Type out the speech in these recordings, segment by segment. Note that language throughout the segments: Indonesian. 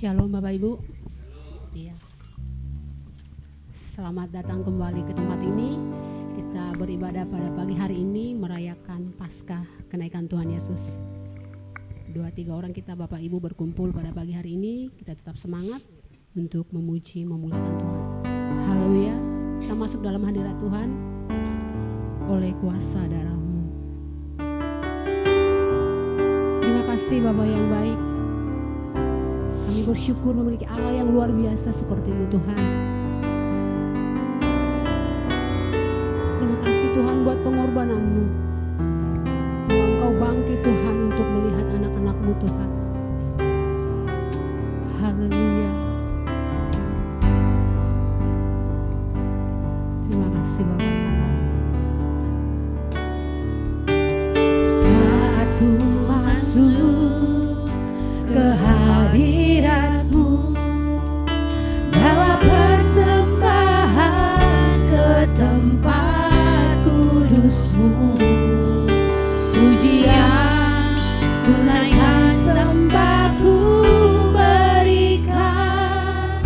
Shalom Bapak Ibu. Iya. Selamat datang kembali ke tempat ini. Kita beribadah pada pagi hari ini merayakan Paskah kenaikan Tuhan Yesus. 2-3 orang kita Bapak Ibu berkumpul pada pagi hari ini. Kita tetap semangat untuk memuji memuliakan Tuhan. Haleluya. Kita masuk dalam hadirat Tuhan oleh kuasa darah-Mu. Terima kasih Bapak yang baik. Kami bersyukur memiliki Allah yang luar biasa seperti-Mu Tuhan. Terima kasih Tuhan buat pengorbanan-Mu. Engkau bangkit Tuhan untuk melihat anak-anak-Mu Tuhan. Haleluya. Terima kasih Bapak. Saat ku masuk ke hadirat-Mu, bawa persembahan ke tempat kudus-Mu. Pujian ku naikkan, sembah ku berikan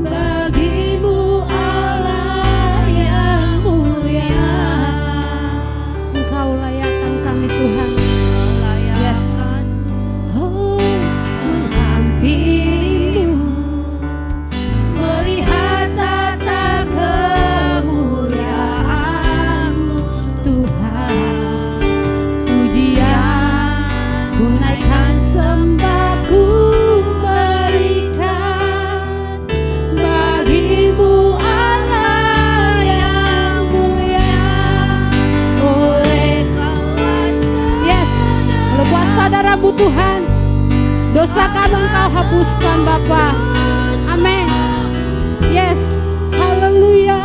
bagi-Mu Allah yang mulia. Engkau layakkan kami Tuhan. Yes. Oh, menghampirimu, melihat tata kemuliaan-Mu Tuhan. Pujian ku naikkan, sembah ku berikan bagi-Mu Allah yang mulia. Oleh kuasa, Yes, oleh kuasa darah-Mu Tuhan, dosa kami Engkau hapuskan Bapa. Amin. Yes, haleluya.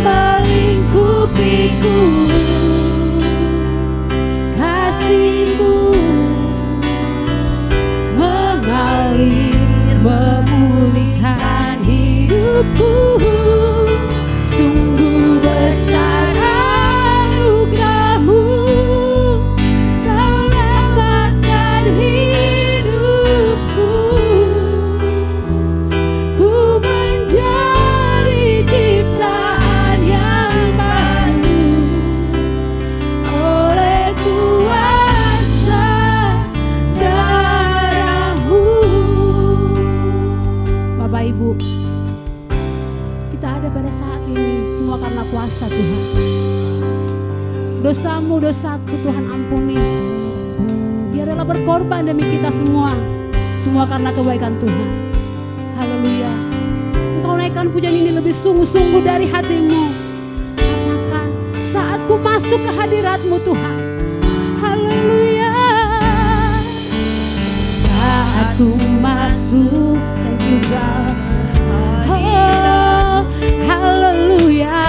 melingkupiku, kasih-Mu mengalir, memulihkan hidupku. Sungguh besar anugerah-Mu, Kau selamatkan hidupku. Ku menjadi ciptaan yang baru oleh kuasa darah-Mu. Bapak Ibu, kita ada pada saat ini semua karena kuasa Tuhan. Dosamu, dosaku Tuhan ampuni. Dia rela berkorban demi kita semua. Semua karena kebaikan Tuhan. Haleluya. Engkau naikkan pujian ini lebih sungguh-sungguh dari hati-Mu. Katakan, saat ku masuk ke hadirat-Mu Tuhan. Haleluya. Saat ku masuk, thank you God. Oh, haleluya.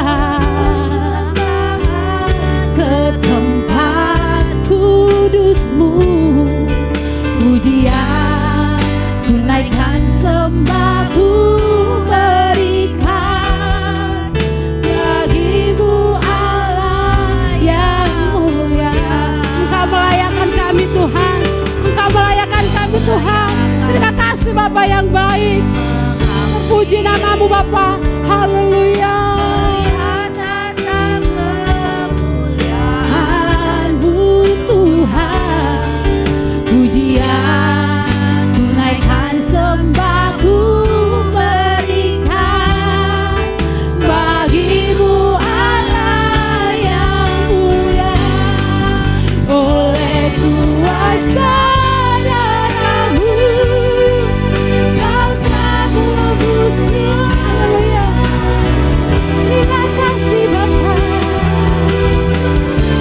Ke tempat kudus-Mu, pujian ku naikkan, sembah ku berikan bagi-Mu Allah yang mulia. Engkau melayakkan kami Tuhan. Engkau melayakkan kami Tuhan. Terima kasih Bapa yang baik. Terpuji nama-Mu Bapa. Haleluya. Melihat tata kemuliaan-Mu Tuhan. Pujian ku naikkan, sembah ku berikan bagi-Mu Allah yang mulia. Oleh kuasa darah-Mu, Kau telah menebusku. Haleluya. Terima kasih Bapa.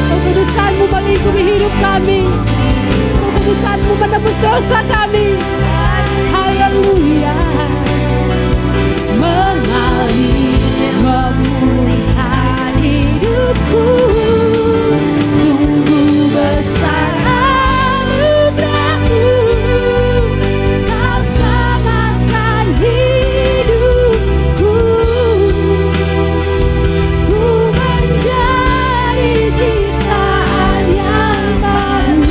Kekudusan-Mu melingkupi hidup kami. Kekudusan-Mu menebus dosa kami. Haleluya. Mengalir, memulihkan hidupku. Sungguh besar anugerah-Mu, Kau selamatkan hidupku. Ku menjadi ciptaan yang baru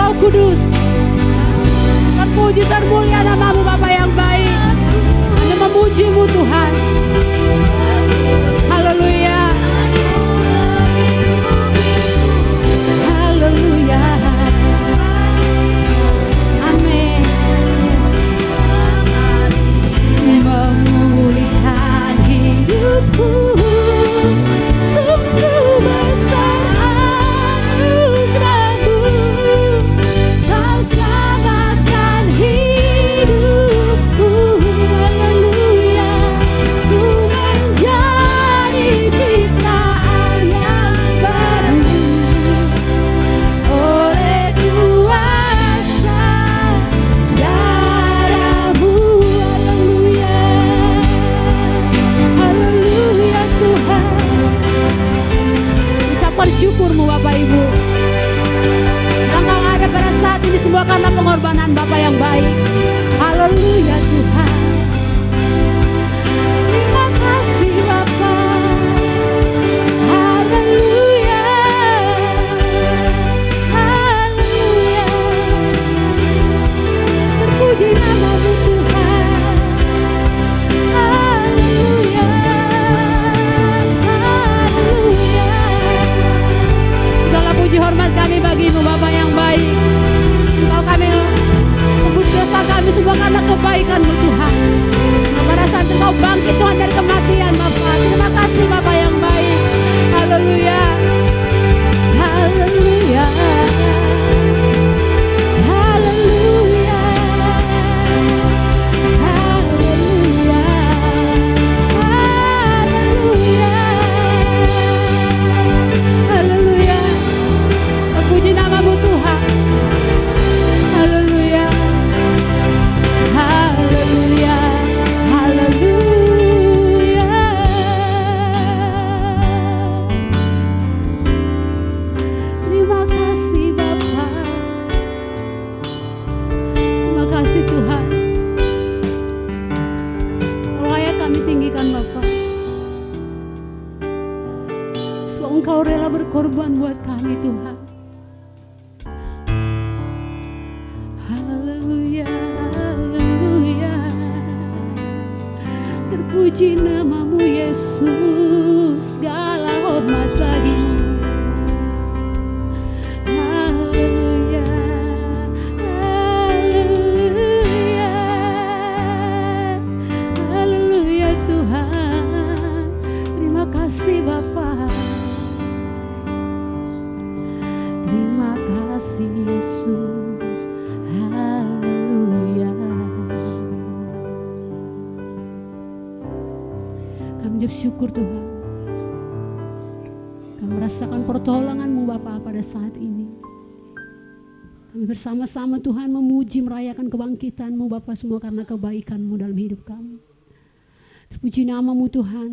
Engkau kudus. Terpuji termulia nama-Mu Bapa yang baik. Hanya memuji-Mu Tuhan. Haleluya. Haleluya. Amin. Memulihkan hidupku, sungguh besar anugerah-Mu. Kau selamatkan hidupku. Haleluya. Ku menjadi ciptaan yang baru oleh kuasa darah-Mu. Haleluya. Haleluya Tuhan. Ucapkan syukur-Mu Bapak Ibu. Engkau ada pada saat ini semua karena pengorbanan Bapa yang baik. Haleluya Tuhan. Terima kasih Bapa. Haleluya. Haleluya. Terpuji nama-Mu Tuhan. Haleluya. Haleluya. Segala puji hormat kami bagi-Mu Bapa yang baik. Engkau kami tembus dosa kami semua karena kebaikan-Mu Tuhan. Pada saat Engkau bangkit Tuhan dari kematian Bapa. Terima kasih Bapa yang baik. Haleluya. Haleluya. Haleluya. Haleluya. Haleluya. Haleluya. Terpuji nama-Mu Tuhan. Haleluya. Haleluya. Haleluya. Terima kasih Bapa. Terima kasih Tuhan. Layak kami tinggikan Bapa. Sebab Engkau rela berkorban buat kami Tuhan. Haleluya, haleluya. Terpuji nama-Mu Yesus, segala hormat bagi-Mu. Haleluya, haleluya. Haleluya Tuhan. Terima kasih Bapa. Terima kasih Yesus. Haleluya. Kami bersyukur Tuhan. Kami merasakan pertolongan-Mu Bapa pada saat ini. Kami bersama-sama Tuhan memuji merayakan kebangkitan-Mu Bapa semua karena kebaikan-Mu dalam hidup kami. Terpuji nama-Mu Tuhan.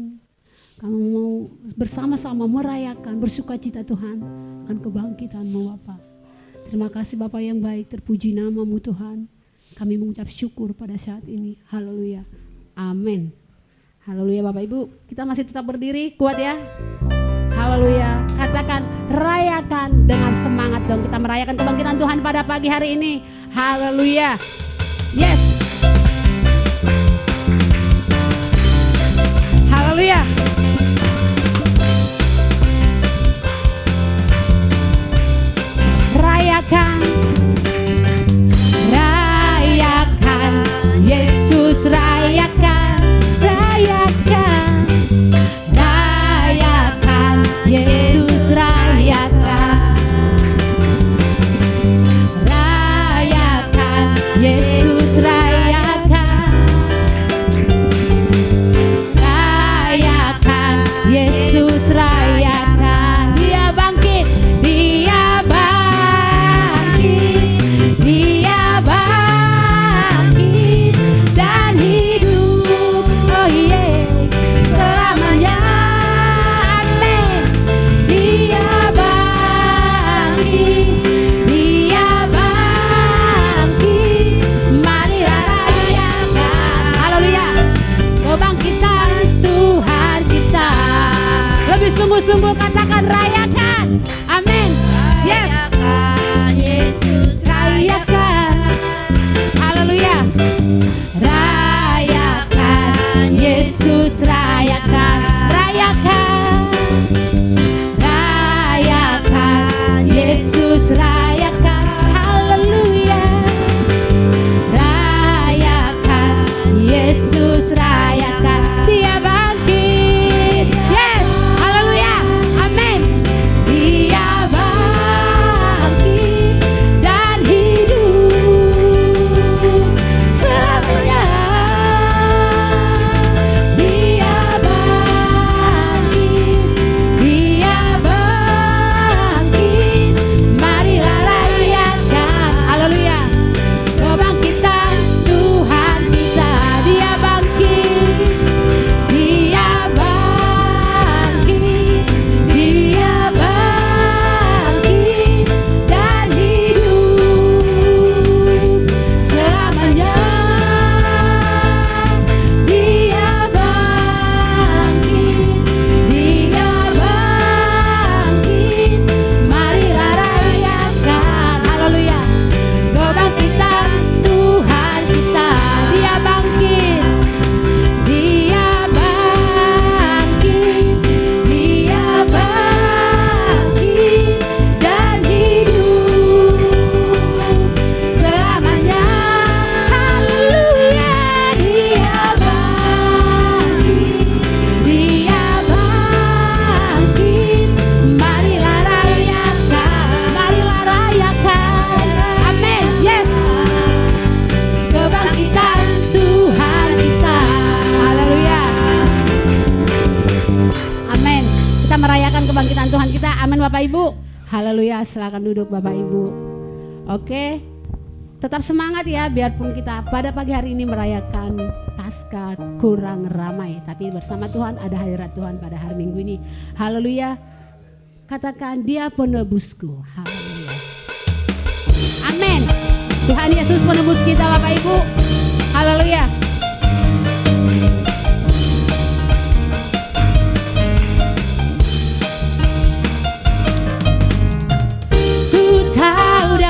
Kami mau bersama-sama merayakan bersukacita Tuhan akan kebangkitan-Mu Bapa. Terima kasih Bapa yang baik. Terpuji nama-Mu Tuhan. Kami mengucap syukur pada saat ini. Haleluya. Amin. Haleluya Bapak Ibu. Kita masih tetap berdiri. Kuat ya. Haleluya. Katakan rayakan dengan semangat dong. Kita merayakan kebangkitan Tuhan pada pagi hari ini. Haleluya. Yes. Haleluya. Rayakan, rayakan, Yesus rayakan, rayakan, rayakan, Yesus rayakan, rayakan, Yesus rayakan, rayakan, Yesus rayakan. Dia bangkit, Dia bangkit, Dia bangkit dan hidup, oh yeah, selamanya. Amin. Dia bangkit, Dia bangkit, marilah rayakan. Haleluya. Kebangkitan Tuhan kita. Lebih sungguh-sungguh katakan rayakan. Amin. Yes. Yesus Bapak Ibu? Haleluya, silakan duduk Bapak Ibu. Oke, tetap semangat ya, biarpun kita pada pagi hari ini merayakan Paskah kurang ramai, tapi bersama Tuhan ada hadirat Tuhan pada hari Minggu ini. Haleluya. Katakan, Dia penebusku. Haleluya. Amin. Tuhan Yesus penebus kita Bapak Ibu. Haleluya.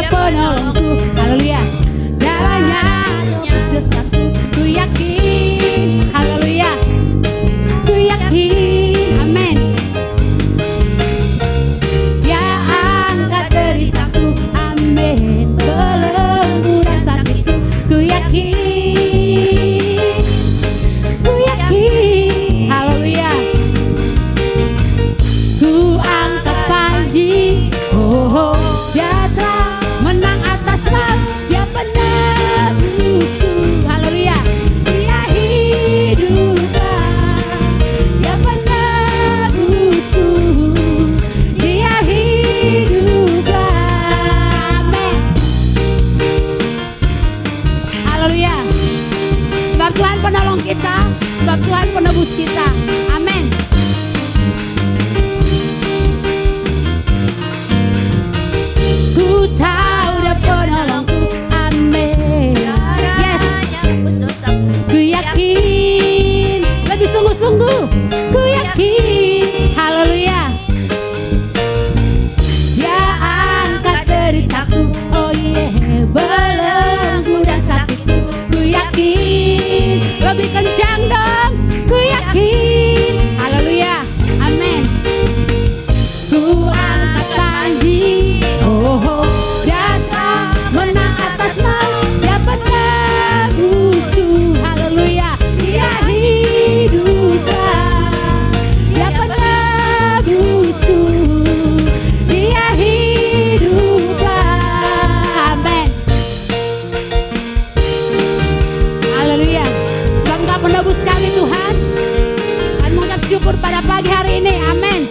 Penolongku, haleluya. Darahnya tebus dosaku, ku yakin, haleluya. Ku yakin, amin. Dia angkat deritaku, amin. Belenggu dan sakitku, ku yakin, haleluya. Ku angkat panji, oh, dia telah menang atas maut, Dia penebusku, haleluya. Dia hiduplah, Dia penebusku, Dia hiduplah, amin. Haleluya. Sebab Tuhan penolong kita, sebab Tuhan penebus kita, amin. Ku tahu Dia penolongku, amin. Yes, ku yakin, lebih sungguh-sungguh, ku yakin, haleluya. Dia angkat deritaku, oh yeah, belenggu dan sakitku, ku yakin, lebih kencang dong, ku yakin, haleluya, amin. Ku angkat panji, oh, Dia telah menang atas maut, Dia penebusku, haleluya. Dia hiduplah, Dia penebusku, Dia hiduplah, amin. Haleluya. Sebab Engkau penebus kami Tuhan, dan mengucap syukur pada pagi hari ini, amin.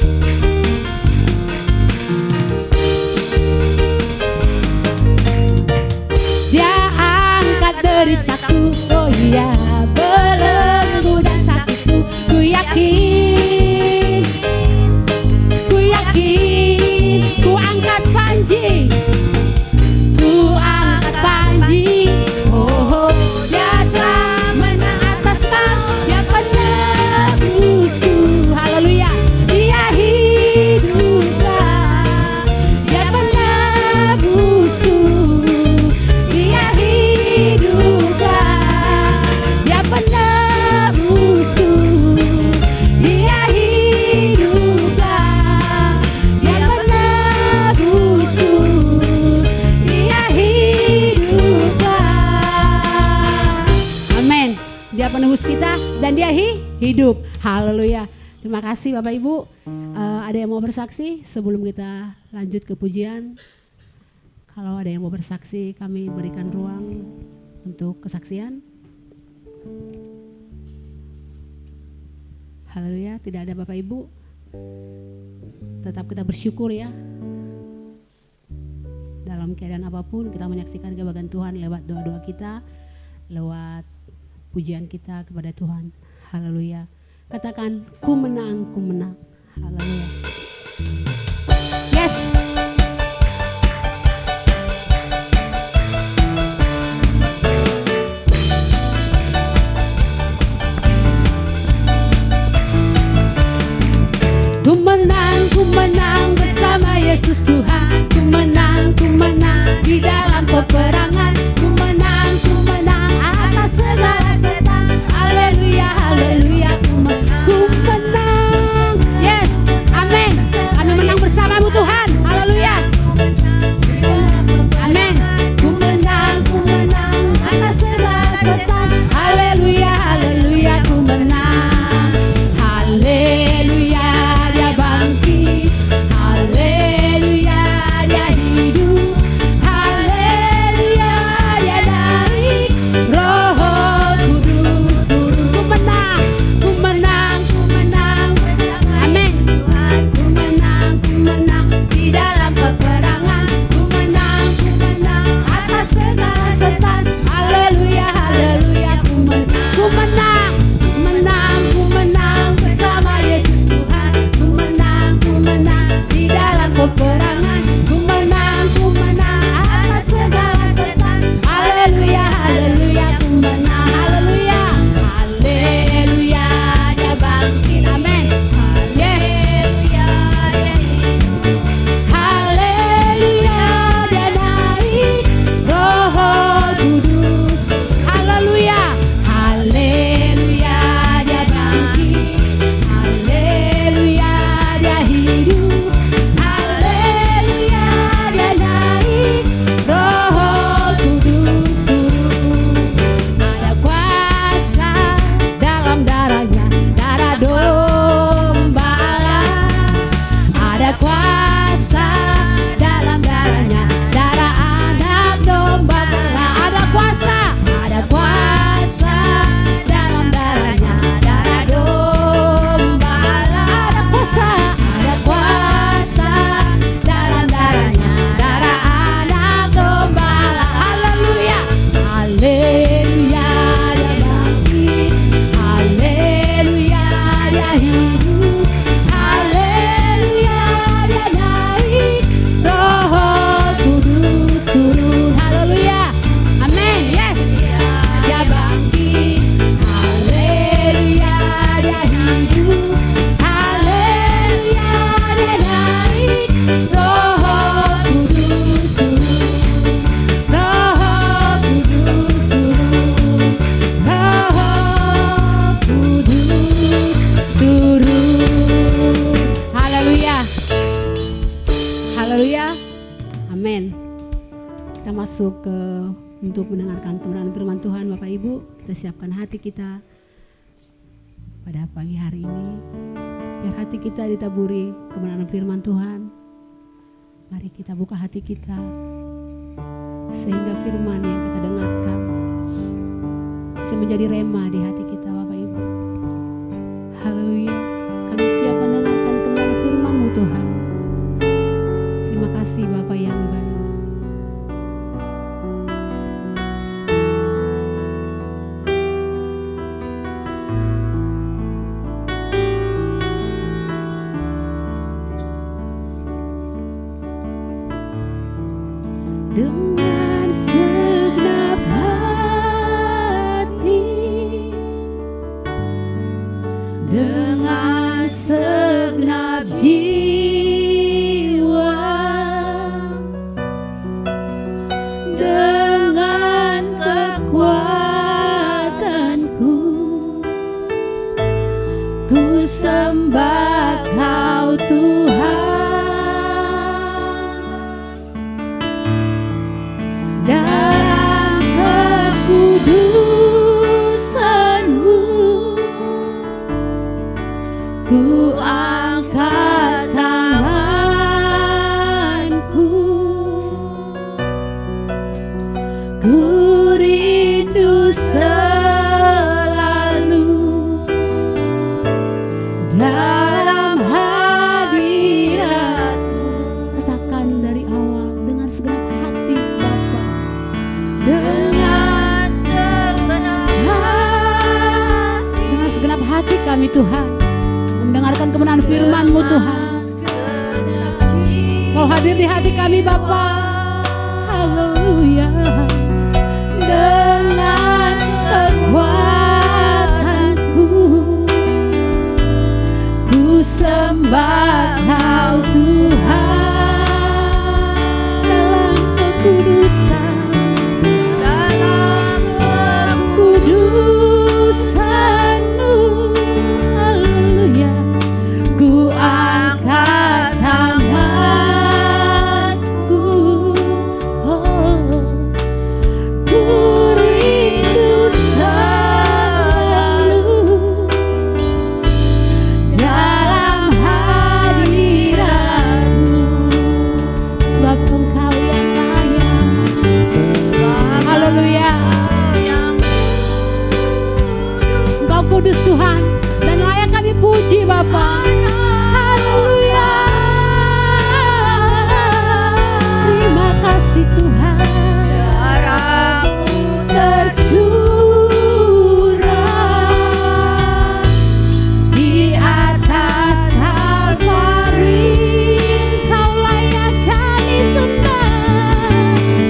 Dia angkat deritaku, oh iya, belenggu dan sakitku, ku yakin, ku angkat panji, oh, Dia telah menang atas maut, Dia penebusku, haleluya. Dia hiduplah, Dia penebusku, Dia hiduplah, Dia penebusku, Dia hiduplah, Dia penebusku, Dia hiduplah, amin. Dia penebus kita dan Dia hidup, haleluya. Terima kasih Bapak Ibu. Ada yang mau bersaksi sebelum kita lanjut ke pujian? Kalau ada yang mau bersaksi, kami berikan ruang untuk kesaksian. Haleluya, tidak ada Bapak Ibu. Tetap kita bersyukur ya. Dalam keadaan apapun kita menyaksikan kebahagiaan Tuhan lewat doa-doa kita, lewat pujian kita kepada Tuhan. Haleluya. Katakan, ku menang, ku menang. Haleluya. Yes. Ku menang bersama Yesus Tuhan. Ku menang di dalam peperangan. Ku menang atas segala setan. Haleluya, haleluya. Ku menang. Yes, amin. Kami menang bersamamu Tuhan. Haleluya. Amin. Ku menang atas segala setan. Haleluya, haleluya. Ku menang. Haleluya. Haleluya, Dia hidup. Haleluya, masuk untuk mendengarkan kebenaran firman Tuhan, Bapak Ibu, kita siapkan hati kita pada pagi hari ini, biar hati kita ditaburi kebenaran firman Tuhan. Mari kita buka hati kita, sehingga firman yang kita dengarkan bisa menjadi rema di hati kita, Bapak Ibu. Haleluya, kami siap mendengarkan kebenaran firman-Mu Tuhan. Terima kasih Bapa yang baik. Dengan segenap hati, dengan segenap jiwa, dengan kekuatanku, ku sembah Kau Tuhan. Dalam kekudusan-Mu, ku angkat tanganku, ku rindu selalu dalam hadirat-Mu. Katakan dari awal dengan segenap hati, Bapa. Dengan segenap hati kami Tuhan mendengarkan kebenaran firman-Mu Tuhan. Kau hadir di hati kami Bapa. Haleluya. Dengan kekuatanku, ku sembah Kau Tuhan. Dalam kekudusan, kekudusan-Mu, haleluya, ku angkat tanganku, ku rindu selalu dalam hadirat-Mu, sebab Engkau yang layak. Haleluya. Engkau kudus Tuhan dan layak kami puji Bapa. Haleluya. Terima kasih Tuhan. Darah-Mu tercurah di atas Kalvari. Kau layak kami sembah.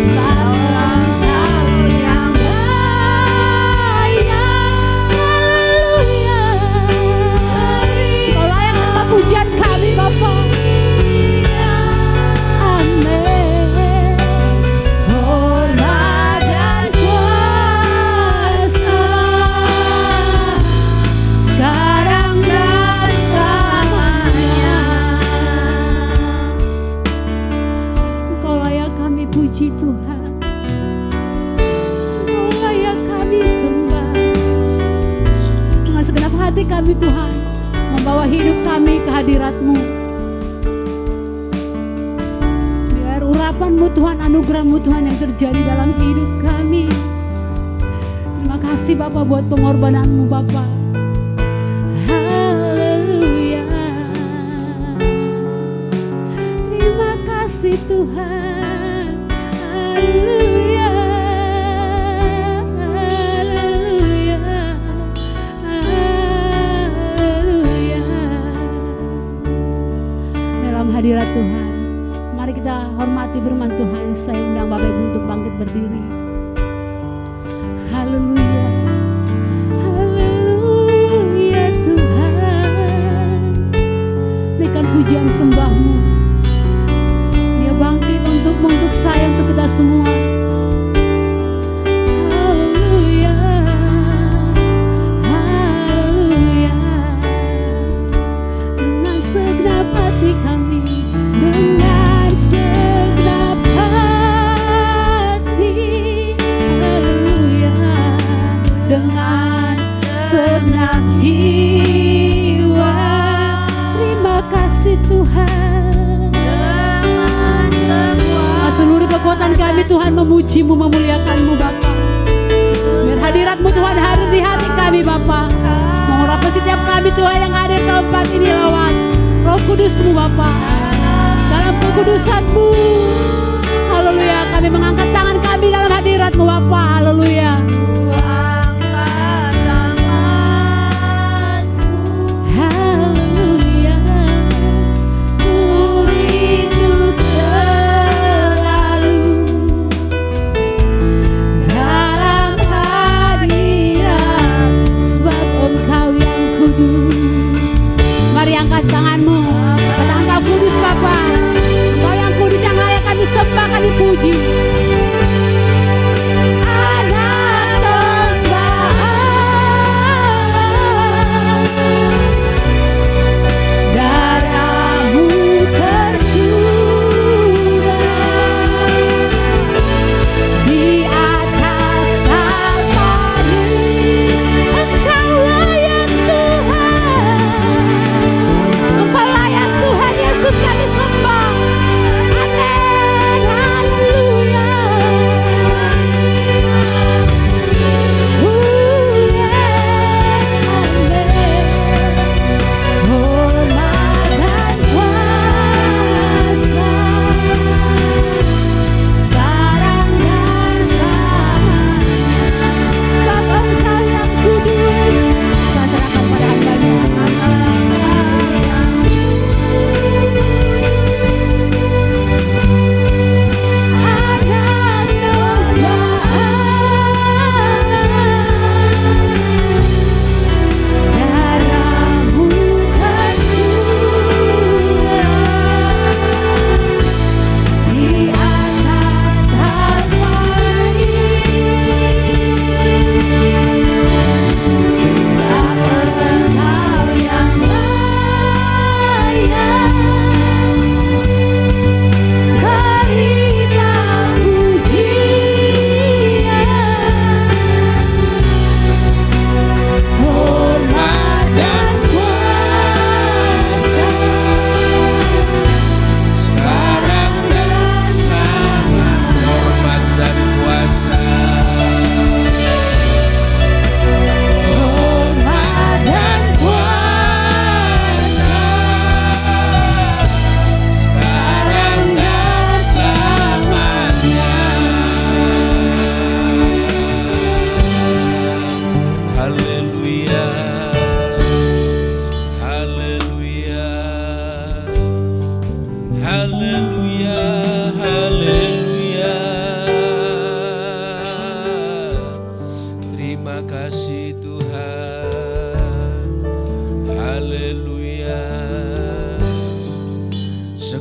Sebab Engkau yang layak. Haleluya. Kau layak atas pujian kami Bapa. Amin. Hormat dan kuasa sekarang dan selamanya. Kau layak kami puji Tuhan. Kau layak kami sembah. Dengan segenap hati kami Tuhan membawa hidup kami ke hadirat-Mu. Biar urapan-Mu Tuhan, anugerah-Mu Tuhan yang terjadi dalam hidup kami. Terima kasih Bapa buat pengorbanan-Mu Bapa. Haleluya. Terima kasih Tuhan. Haleluya. Haleluya. Haleluya. Dalam hadirat Tuhan, mari kita hormati firman Tuhan. Saya undang Bapak Ibu untuk bangkit berdiri. Haleluya. Haleluya Tuhan. Berikan pujian sembah-Mu. Dia bangkit untuk saya, untuk kita semua. Haleluya. Haleluya. Dengan segenap hati kami, dengan segenap hati, dengan segenap jiwa. Terima kasih Tuhan. Seluruh kekuatan kami Tuhan memuji-Mu, memuliakan-Mu Bapa. Biar hadirat-Mu Tuhan hadir di hati kami Bapa. Mengurapi setiap kami Tuhan yang hadir ke tempat ini lewat Roh Kudus-Mu Bapa. Dalam kekudusan-Mu, haleluya, kami mengangkat tangan kami dalam hadirat-Mu Bapa, haleluya. Haleluya, ku rindu selalu dalam hadirat, sebab Engkau yang kudus. Mari angkat tanganmu, katakan Engkau kudus Bapa. Engkau yang kudus, yang layak kami sembah, kami puji.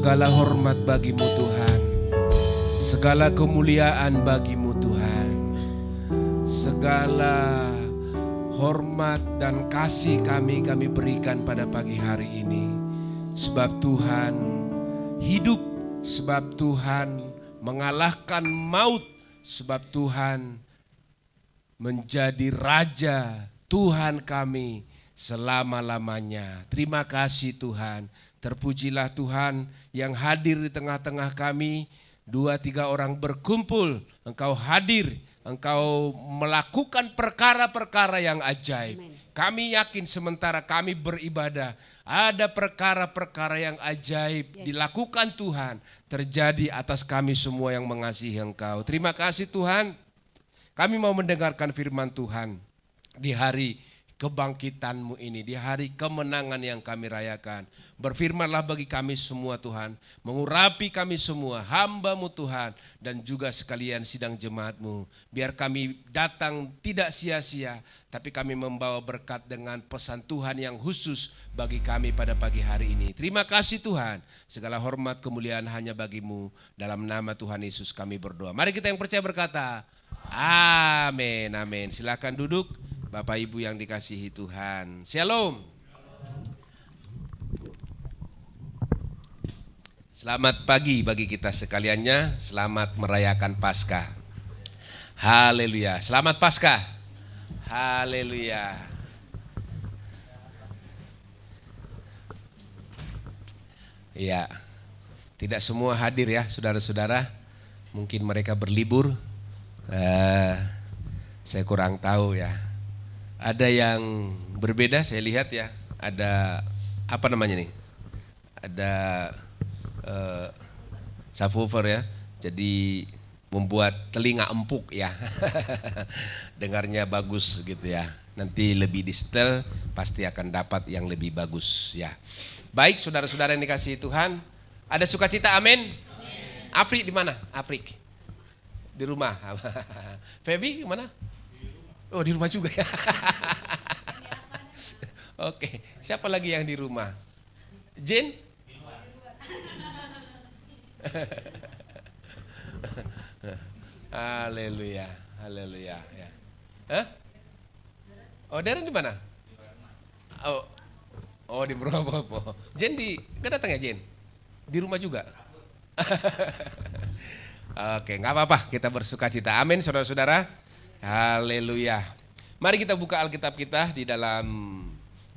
Segala hormat bagimu Tuhan, segala kemuliaan bagimu Tuhan, segala hormat dan kasih kami berikan pada pagi hari ini. Sebab Tuhan hidup, sebab Tuhan mengalahkan maut, sebab Tuhan menjadi Raja Tuhan kami selama-lamanya. Terima kasih Tuhan. Terpujilah Tuhan yang hadir di tengah-tengah kami. 2-3 orang berkumpul, Engkau hadir, Engkau melakukan perkara-perkara yang ajaib. Amen. Kami yakin sementara kami beribadah, ada perkara-perkara yang ajaib dilakukan Tuhan, terjadi atas kami semua yang mengasihi Engkau. Terima kasih Tuhan. Kami mau mendengarkan firman Tuhan di hari kebangkitan-Mu ini, di hari kemenangan yang kami rayakan. Berfirmanlah bagi kami semua Tuhan, mengurapi kami semua, hamba-Mu Tuhan, dan juga sekalian sidang jemaat-Mu. Biar kami datang tidak sia-sia, tapi kami membawa berkat dengan pesan Tuhan yang khusus bagi kami pada pagi hari ini. Terima kasih Tuhan, segala hormat kemuliaan hanya bagi-Mu. Dalam nama Tuhan Yesus kami berdoa. Mari kita yang percaya berkata, amin, amin. Silakan duduk. Bapak Ibu yang dikasihi Tuhan, Shalom. Selamat pagi bagi kita sekaliannya, selamat merayakan Paskah. Haleluya, selamat Paskah. Haleluya. Iya, tidak semua hadir ya saudara-saudara. Mungkin mereka berlibur. Saya kurang tahu ya. Ada yang berbeda saya lihat ya. Ada apa namanya nih? Ada subwoofer ya. Jadi membuat telinga empuk ya. Dengarnya bagus gitu ya. Nanti lebih disetel pasti akan dapat yang lebih bagus ya. Baik saudara-saudara yang dikasihi Tuhan, ada sukacita, amin. Afrik di mana? Afrik di rumah. Feby gimana? Oh di rumah juga ya. Oke, siapa lagi yang di rumah? Jen? Haleluya, haleluya ya. Hah? Oh Darren di mana? Oh di Brobopo. Jen nggak datang ya Jen? Di rumah juga? Oke, nggak apa-apa, kita bersukacita. Amin, saudara-saudara. Haleluya. Mari kita buka Alkitab kita di dalam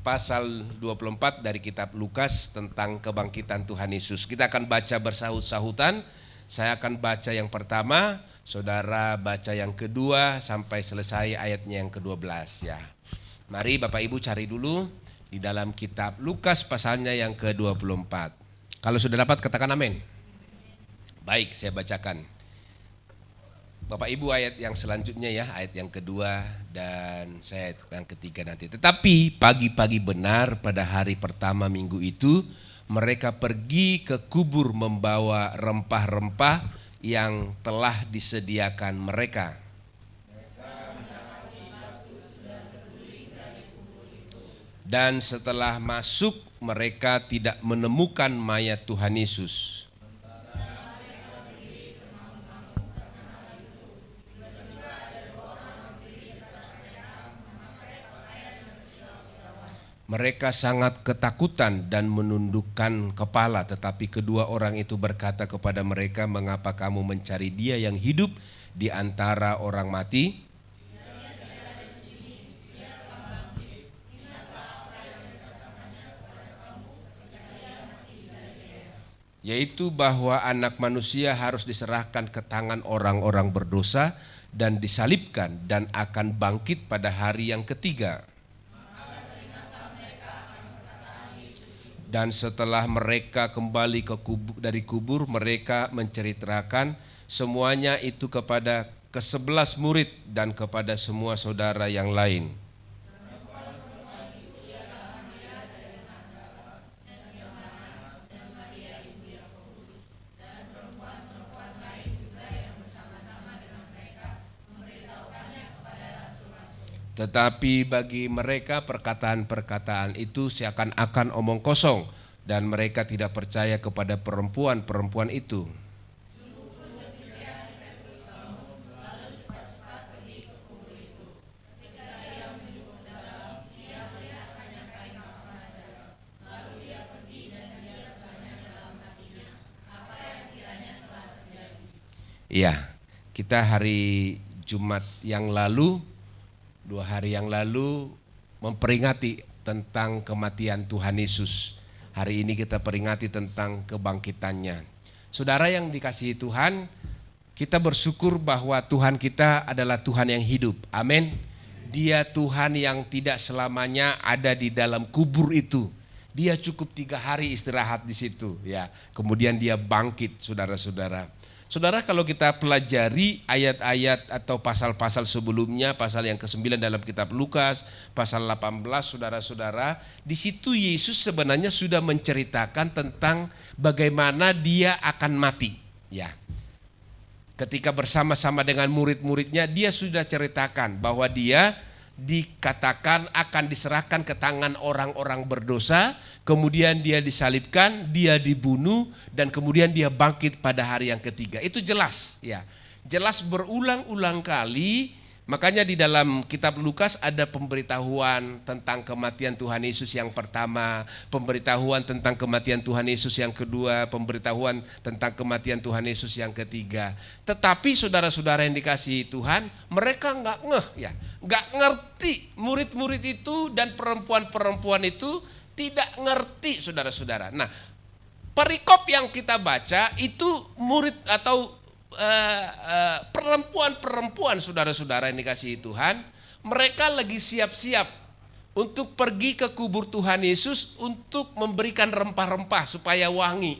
pasal 24 dari kitab Lukas tentang kebangkitan Tuhan Yesus. Kita akan baca bersahut-sahutan. Saya akan baca yang pertama, saudara baca yang kedua sampai selesai ayatnya yang ke-12 ya. Mari Bapak Ibu cari dulu di dalam kitab Lukas pasalnya yang ke-24. Kalau sudah dapat katakan amin. Baik, saya bacakan. Bapak Ibu ayat yang selanjutnya ya, ayat yang kedua dan saya yang ketiga nanti. Tetapi pagi-pagi benar pada hari pertama minggu itu, mereka pergi ke kubur membawa rempah-rempah yang telah disediakan mereka. Dan setelah masuk mereka tidak menemukan mayat Tuhan Yesus. Mereka sangat ketakutan dan menundukkan kepala, tetapi kedua orang itu berkata kepada mereka, "Mengapa kamu mencari Dia yang hidup di antara orang mati? Yaitu bahwa anak manusia harus diserahkan ke tangan orang-orang berdosa dan disalibkan dan akan bangkit pada hari yang ketiga." Dan setelah mereka kembali dari kubur, mereka menceritakan semuanya itu kepada ke-11 murid dan kepada semua saudara yang lain. Tetapi bagi mereka perkataan-perkataan itu seakan-akan omong kosong dan mereka tidak percaya kepada perempuan-perempuan itu. Iya, kita hari Jumat yang lalu 2 hari yang lalu memperingati tentang kematian Tuhan Yesus. Hari ini kita peringati tentang kebangkitannya. Saudara yang dikasihi Tuhan, kita bersyukur bahwa Tuhan kita adalah Tuhan yang hidup. Amin. Dia Tuhan yang tidak selamanya ada di dalam kubur itu. Dia cukup 3 hari istirahat di situ ya. Kemudian dia bangkit, saudara-saudara. Saudara, kalau kita pelajari ayat-ayat atau pasal-pasal sebelumnya, pasal yang ke-9 dalam kitab Lukas, pasal 18, saudara-saudara, di situ Yesus sebenarnya sudah menceritakan tentang bagaimana dia akan mati. Ya. Ketika bersama-sama dengan murid-muridnya, dia sudah ceritakan bahwa dia dikatakan akan diserahkan ke tangan orang-orang berdosa, kemudian dia disalibkan, dia dibunuh, dan kemudian dia bangkit pada hari yang ketiga. Itu jelas ya. Jelas berulang-ulang kali Makanya di dalam kitab Lukas ada pemberitahuan tentang kematian Tuhan Yesus yang pertama, pemberitahuan tentang kematian Tuhan Yesus yang kedua, pemberitahuan tentang kematian Tuhan Yesus yang ketiga. Tetapi saudara-saudara yang dikasihi Tuhan, mereka nggak ngerti. Murid-murid itu dan perempuan-perempuan itu tidak ngerti, saudara-saudara. Nah, perikop yang kita baca itu murid atau perempuan-perempuan, saudara-saudara yang dikasihi Tuhan, mereka lagi siap-siap untuk pergi ke kubur Tuhan Yesus untuk memberikan rempah-rempah supaya wangi.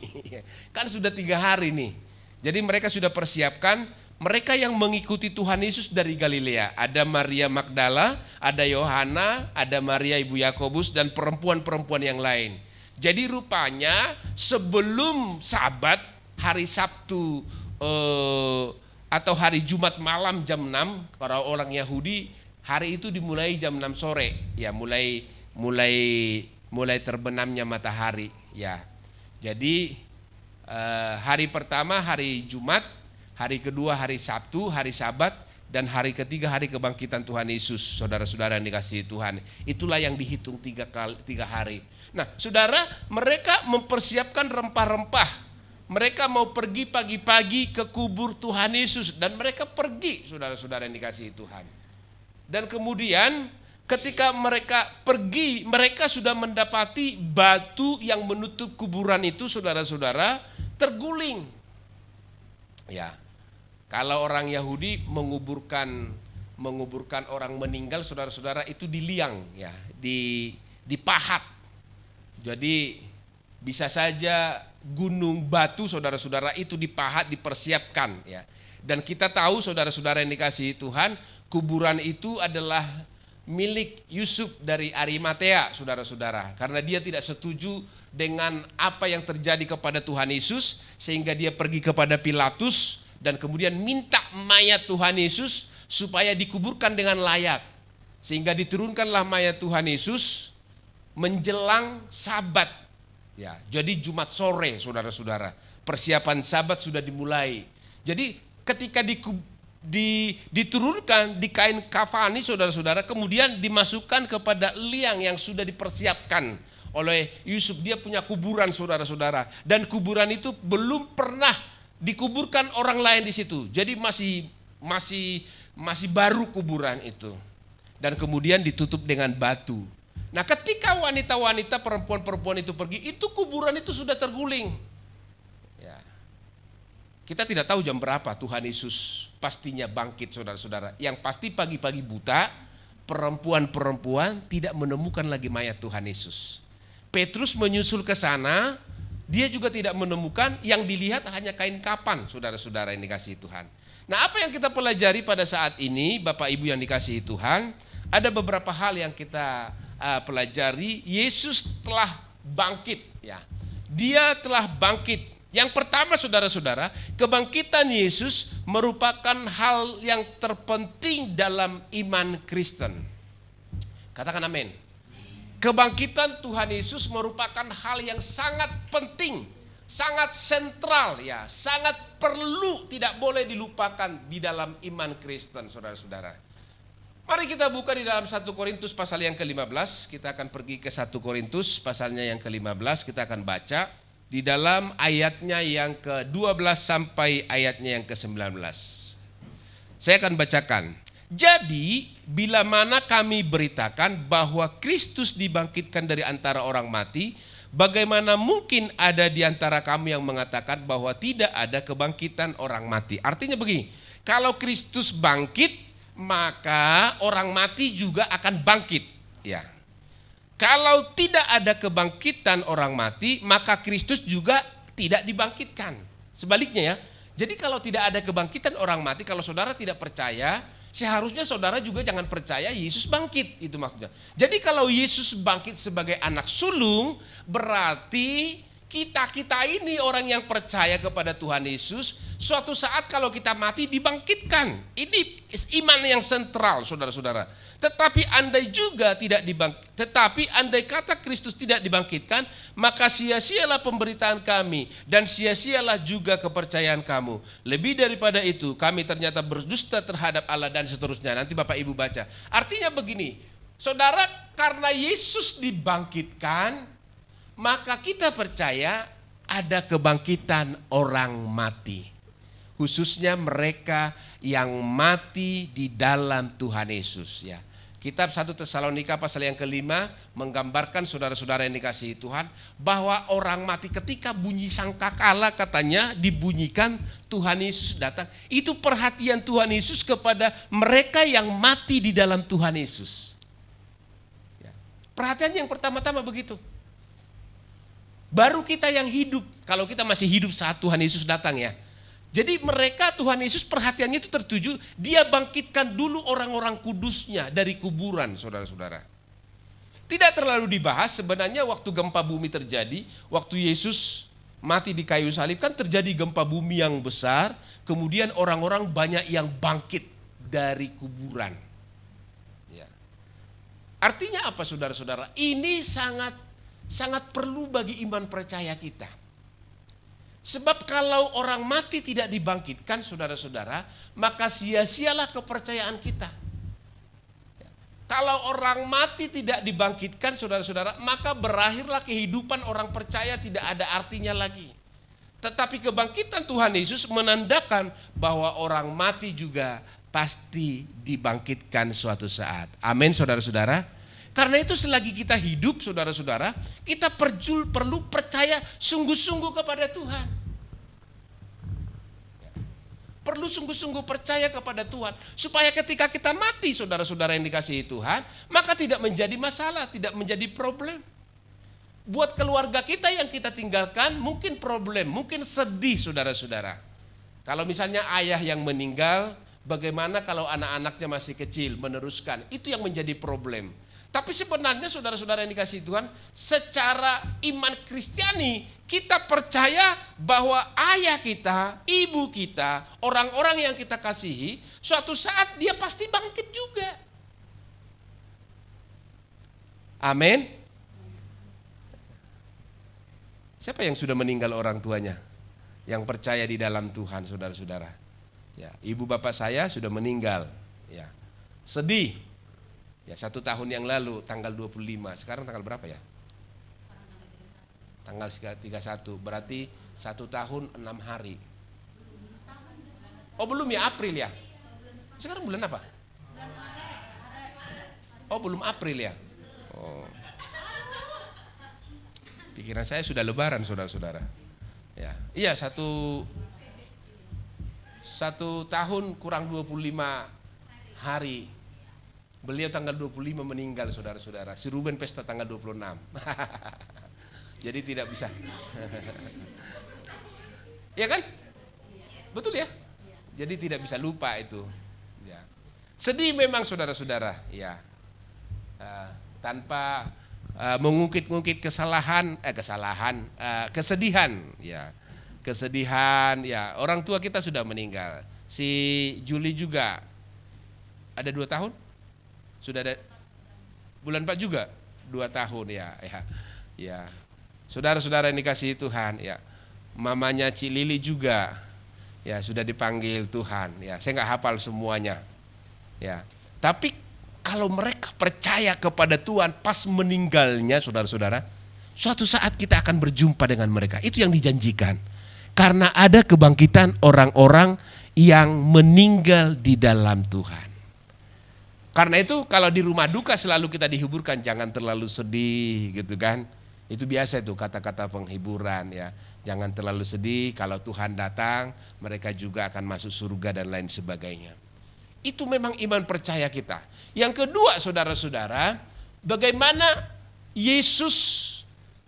Kan sudah 3 hari nih. Jadi mereka sudah persiapkan. Mereka yang mengikuti Tuhan Yesus dari Galilea, ada Maria Magdala, ada Yohana, ada Maria ibu Yakobus, dan perempuan-perempuan yang lain. Jadi rupanya sebelum Sabat, hari Sabtu atau hari Jumat malam jam 6, para orang Yahudi hari itu dimulai jam 6 sore, ya mulai terbenamnya matahari, ya. Jadi hari pertama hari Jumat, hari kedua hari Sabtu, hari Sabat, dan hari ketiga hari kebangkitan Tuhan Yesus, saudara-saudara yang dikasihi Tuhan. Itulah yang dihitung 3 hari. Nah, saudara, mereka mempersiapkan rempah-rempah. Mereka mau pergi pagi-pagi ke kubur Tuhan Yesus, dan mereka pergi, saudara-saudara yang dikasihi Tuhan. Dan kemudian ketika mereka pergi, mereka sudah mendapati batu yang menutup kuburan itu, saudara-saudara, terguling. Ya, kalau orang Yahudi menguburkan orang meninggal, saudara-saudara, itu diliang, ya, dipahat. Jadi bisa saja gunung batu, saudara-saudara, itu dipahat, dipersiapkan, ya. Dan kita tahu, saudara-saudara yang dikasihi Tuhan, kuburan itu adalah milik Yusuf dari Arimatea, saudara-saudara, karena dia tidak setuju dengan apa yang terjadi kepada Tuhan Yesus, sehingga dia pergi kepada Pilatus dan kemudian minta mayat Tuhan Yesus supaya dikuburkan dengan layak, sehingga diturunkanlah mayat Tuhan Yesus menjelang Sabat. Ya, jadi Jumat sore, saudara-saudara, persiapan Sabat sudah dimulai. Jadi ketika diturunkan di kain kafani, saudara-saudara, kemudian dimasukkan kepada liang yang sudah dipersiapkan oleh Yusuf. Dia punya kuburan, saudara-saudara, dan kuburan itu belum pernah dikuburkan orang lain di situ. Jadi masih baru kuburan itu, dan kemudian ditutup dengan batu. Nah, ketika wanita-wanita, perempuan-perempuan itu pergi, itu kuburan itu sudah terguling. Ya. Kita tidak tahu jam berapa Tuhan Yesus pastinya bangkit, saudara-saudara. Yang pasti pagi-pagi buta, perempuan-perempuan tidak menemukan lagi mayat Tuhan Yesus. Petrus menyusul ke sana, dia juga tidak menemukan, yang dilihat hanya kain kapan, saudara-saudara yang dikasihi Tuhan. Nah, apa yang kita pelajari pada saat ini, Bapak Ibu yang dikasihi Tuhan, ada beberapa hal yang kita pelajari. Yesus telah bangkit, ya. Dia telah bangkit. Yang pertama, saudara-saudara, kebangkitan Yesus merupakan hal yang terpenting dalam iman Kristen. Katakan amin. Kebangkitan Tuhan Yesus merupakan hal yang sangat penting, sangat sentral, ya, sangat perlu, tidak boleh dilupakan di dalam iman Kristen, saudara-saudara. Mari kita buka di dalam 1 Korintus pasal yang ke-15. Kita akan pergi ke 1 Korintus pasalnya yang ke-15. Kita akan baca di dalam ayatnya yang ke-12 sampai ayatnya yang ke-19. Saya akan bacakan. Jadi bila mana kami beritakan bahwa Kristus dibangkitkan dari antara orang mati, bagaimana mungkin ada di antara kami yang mengatakan bahwa tidak ada kebangkitan orang mati? Artinya begini, kalau Kristus bangkit, maka orang mati juga akan bangkit, ya. Kalau tidak ada kebangkitan orang mati, maka Kristus juga tidak dibangkitkan. Sebaliknya, ya. Jadi kalau tidak ada kebangkitan orang mati, kalau saudara tidak percaya, seharusnya saudara juga jangan percaya Yesus bangkit, itu maksudnya. Jadi kalau Yesus bangkit sebagai anak sulung, berarti Kita ini orang yang percaya kepada Tuhan Yesus, suatu saat kalau kita mati dibangkitkan. Ini iman yang sentral, saudara-saudara. Tetapi andai kata Kristus tidak dibangkitkan, maka sia-sialah pemberitaan kami dan sia-sialah juga kepercayaan kamu. Lebih daripada itu, kami ternyata berdusta terhadap Allah dan seterusnya. Nanti Bapak Ibu baca. Artinya begini, saudara, karena Yesus dibangkitkan, maka kita percaya ada kebangkitan orang mati. Khususnya mereka yang mati di dalam Tuhan Yesus. Ya. Kitab 1 Tesalonika pasal yang ke-5 menggambarkan saudara-saudara yang dikasihi Tuhan, bahwa orang mati ketika bunyi sangkakala katanya dibunyikan, Tuhan Yesus datang. Itu perhatian Tuhan Yesus kepada mereka yang mati di dalam Tuhan Yesus. Ya. Perhatiannya yang pertama-tama begitu. Baru kita yang hidup, kalau kita masih hidup saat Tuhan Yesus datang ya. Jadi mereka, Tuhan Yesus perhatiannya itu tertuju, dia bangkitkan dulu orang-orang kudusnya dari kuburan, saudara-saudara. Tidak terlalu dibahas sebenarnya waktu gempa bumi terjadi, waktu Yesus mati di kayu salib kan terjadi gempa bumi yang besar, kemudian orang-orang banyak yang bangkit dari kuburan. Ya. Artinya apa saudara-saudara? Ini sangat perlu bagi iman percaya kita. Sebab kalau orang mati tidak dibangkitkan, saudara-saudara, maka sia-sialah kepercayaan kita. Kalau orang mati tidak dibangkitkan, saudara-saudara, maka berakhirlah kehidupan orang percaya, tidak ada artinya lagi. Tetapi kebangkitan Tuhan Yesus menandakan bahwa orang mati juga pasti dibangkitkan suatu saat. Amin, saudara-saudara. Karena itu selagi kita hidup, saudara-saudara, kita perlu percaya sungguh-sungguh kepada Tuhan. Perlu sungguh-sungguh percaya kepada Tuhan. Supaya ketika kita mati, saudara-saudara yang dikasihi Tuhan, maka tidak menjadi masalah, tidak menjadi problem. Buat keluarga kita yang kita tinggalkan mungkin problem, mungkin sedih saudara-saudara. Kalau misalnya ayah yang meninggal, bagaimana kalau anak-anaknya masih kecil meneruskan? Itu yang menjadi problem. Tapi sebenarnya saudara-saudara yang dikasihi Tuhan, secara iman Kristiani kita percaya bahwa ayah kita, ibu kita, orang-orang yang kita kasihi, suatu saat dia pasti bangkit juga. Amin. Siapa yang sudah meninggal orang tuanya? Yang percaya di dalam Tuhan, saudara-saudara. Ya, ibu bapak saya sudah meninggal. Ya, sedih. Ya, 1 tahun yang lalu tanggal 25, sekarang tanggal berapa ya? Tanggal 31, berarti 1 tahun 6 hari. Oh belum ya, April ya? Sekarang bulan apa? Oh belum April ya? Oh. Pikiran saya sudah lebaran saudara-saudara. Ya, iya 1 tahun kurang 25 hari. Beliau tanggal 25 meninggal saudara-saudara. Si Ruben pesta tanggal 26. Jadi tidak bisa. Ya kan? Betul ya? Jadi tidak bisa lupa itu. Ya. Sedih memang saudara-saudara. Ya. Tanpa mengungkit-ungkit kesedihan. Ya. Kesedihan. Ya. Orang tua kita sudah meninggal. Si Juli juga ada 2 tahun. Sudah ada bulan 4 juga 2 tahun ya. Ya. Saudara-saudara yang dikasihi Tuhan ya. Mamanya Ci Lili juga ya sudah dipanggil Tuhan ya. Saya nggak hafal semuanya. Ya. Tapi kalau mereka percaya kepada Tuhan pas meninggalnya saudara-saudara, suatu saat kita akan berjumpa dengan mereka. Itu yang dijanjikan. Karena ada kebangkitan orang-orang yang meninggal di dalam Tuhan. Karena itu kalau di rumah duka selalu kita dihiburkan, jangan terlalu sedih gitu kan. Itu biasa itu kata-kata penghiburan ya. Jangan terlalu sedih, kalau Tuhan datang mereka juga akan masuk surga dan lain sebagainya. Itu memang iman percaya kita. Yang kedua saudara-saudara, bagaimana Yesus,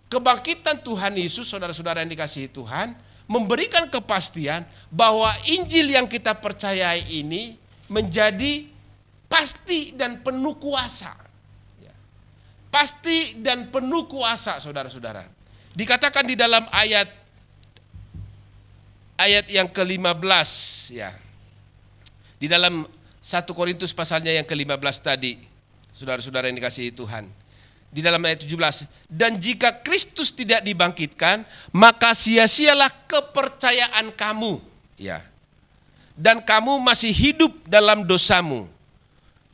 kebangkitan Tuhan Yesus, saudara-saudara yang dikasihi Tuhan, memberikan kepastian bahwa Injil yang kita percayai ini menjadi pasti dan penuh kuasa. Pasti dan penuh kuasa saudara-saudara. Dikatakan di dalam ayat yang ke-15 ya. Di dalam 1 Korintus pasalnya yang ke-15 tadi, saudara-saudara yang dikasihi Tuhan. Di dalam ayat 17, dan jika Kristus tidak dibangkitkan, maka sia-sialah kepercayaan kamu. Ya. Dan kamu masih hidup dalam dosamu.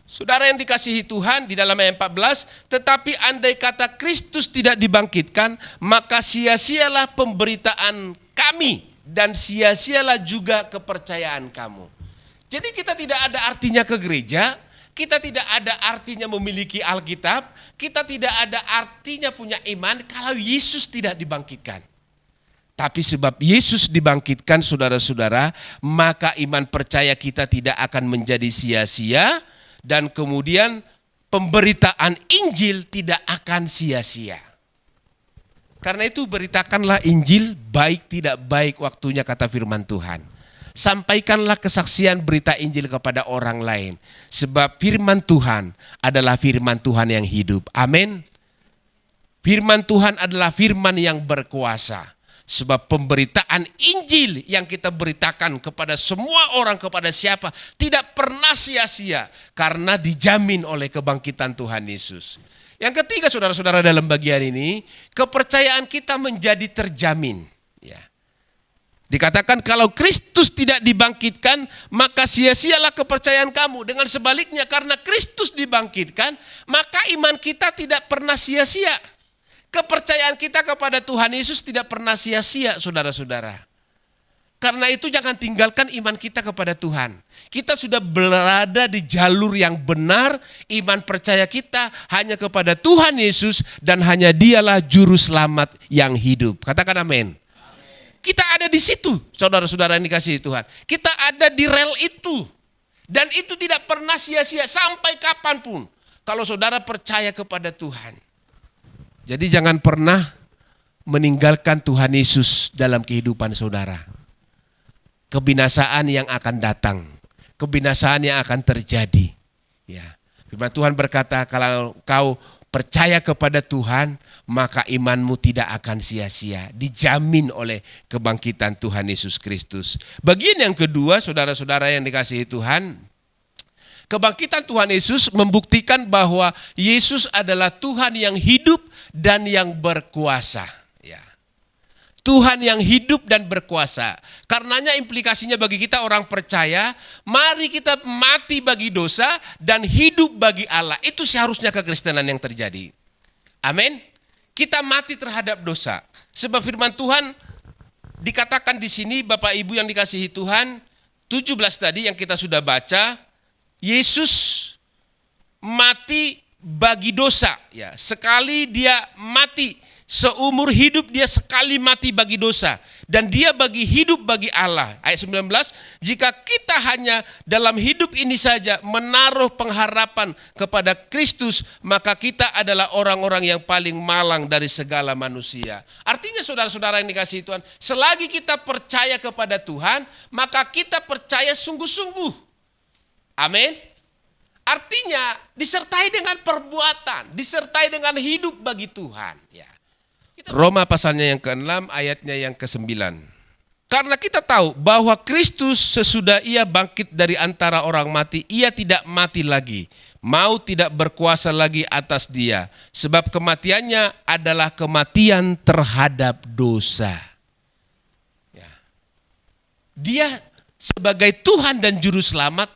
Saudara yang dikasihi Tuhan, di dalam ayat 14, tetapi andai kata Kristus tidak dibangkitkan, maka sia-sialah pemberitaan kami dan sia-sialah juga kepercayaan kamu. Jadi kita tidak ada artinya ke gereja, kita tidak ada artinya memiliki Alkitab, kita tidak ada artinya punya iman kalau Yesus tidak dibangkitkan. Tapi sebab Yesus dibangkitkan saudara-saudara, maka iman percaya kita tidak akan menjadi sia-sia dan kemudian pemberitaan Injil tidak akan sia-sia. Karena itu beritakanlah Injil baik tidak baik waktunya kata firman Tuhan. Sampaikanlah kesaksian berita Injil kepada orang lain. Sebab firman Tuhan adalah firman Tuhan yang hidup. Amin. Firman Tuhan adalah firman yang berkuasa. Sebab pemberitaan Injil yang kita beritakan kepada semua orang, kepada siapa, tidak pernah sia-sia. Karena dijamin oleh kebangkitan Tuhan Yesus. Yang ketiga saudara-saudara dalam bagian ini, kepercayaan kita menjadi terjamin. Ya. Dikatakan kalau Kristus tidak dibangkitkan, maka sia-sialah kepercayaan kamu. Dengan sebaliknya karena Kristus dibangkitkan, maka iman kita tidak pernah sia-sia. Kepercayaan kita kepada Tuhan Yesus tidak pernah sia-sia, saudara-saudara. Karena itu jangan tinggalkan iman kita kepada Tuhan. Kita sudah berada di jalur yang benar, iman percaya kita hanya kepada Tuhan Yesus dan hanya Dialah juru selamat yang hidup. Katakan amin. Kita ada di situ, saudara-saudara yang dikasihi Tuhan. Kita ada di rel itu. Dan itu tidak pernah sia-sia sampai kapanpun. Kalau saudara percaya kepada Tuhan. Jadi jangan pernah meninggalkan Tuhan Yesus dalam kehidupan saudara. Kebinasaan yang akan datang. Kebinasaan yang akan terjadi. Ya. Firman Tuhan berkata, kalau kau percaya kepada Tuhan, maka imanmu tidak akan sia-sia. Dijamin oleh kebangkitan Tuhan Yesus Kristus. Bagian yang kedua, saudara-saudara yang dikasihi Tuhan, kebangkitan Tuhan Yesus membuktikan bahwa Yesus adalah Tuhan yang hidup dan yang berkuasa. Ya. Tuhan yang hidup dan berkuasa. Karenanya implikasinya bagi kita orang percaya, mari kita mati bagi dosa dan hidup bagi Allah. Itu seharusnya kekristenan yang terjadi. Amin. Kita mati terhadap dosa. Sebab firman Tuhan dikatakan di sini, Bapak Ibu yang dikasihi Tuhan, 17 tadi yang kita sudah baca, Yesus mati bagi dosa. Ya, sekali dia mati, seumur hidup dia sekali mati bagi dosa. Dan dia bagi hidup bagi Allah. Ayat 19, jika kita hanya dalam hidup ini saja menaruh pengharapan kepada Kristus, maka kita adalah orang-orang yang paling malang dari segala manusia. Artinya saudara-saudara yang dikasihi Tuhan, selagi kita percaya kepada Tuhan, maka kita percaya sungguh-sungguh. Amin. Artinya disertai dengan perbuatan, disertai dengan hidup bagi Tuhan. Ya. Roma pasalnya yang ke-6 ayatnya yang ke-9. Karena kita tahu bahwa Kristus sesudah ia bangkit dari antara orang mati, ia tidak mati lagi. Maut tidak berkuasa lagi atas dia. Sebab kematiannya adalah kematian terhadap dosa. Ya. Dia sebagai Tuhan dan Juru Selamat,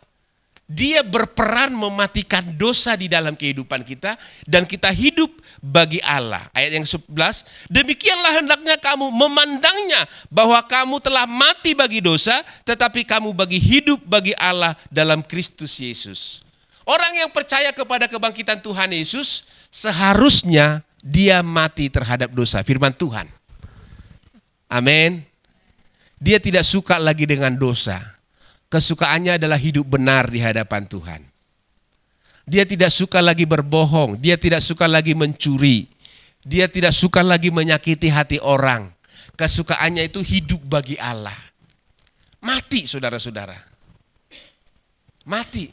dia berperan mematikan dosa di dalam kehidupan kita dan kita hidup bagi Allah. Ayat yang 11, demikianlah hendaknya kamu memandangnya bahwa kamu telah mati bagi dosa, tetapi kamu bagi hidup bagi Allah dalam Kristus Yesus. Orang yang percaya kepada kebangkitan Tuhan Yesus seharusnya dia mati terhadap dosa. Firman Tuhan. Amin. Dia tidak suka lagi dengan dosa. Kesukaannya adalah hidup benar di hadapan Tuhan. Dia tidak suka lagi berbohong. Dia tidak suka lagi mencuri. Dia tidak suka lagi menyakiti hati orang. Kesukaannya itu hidup bagi Allah. Mati saudara-saudara. Mati.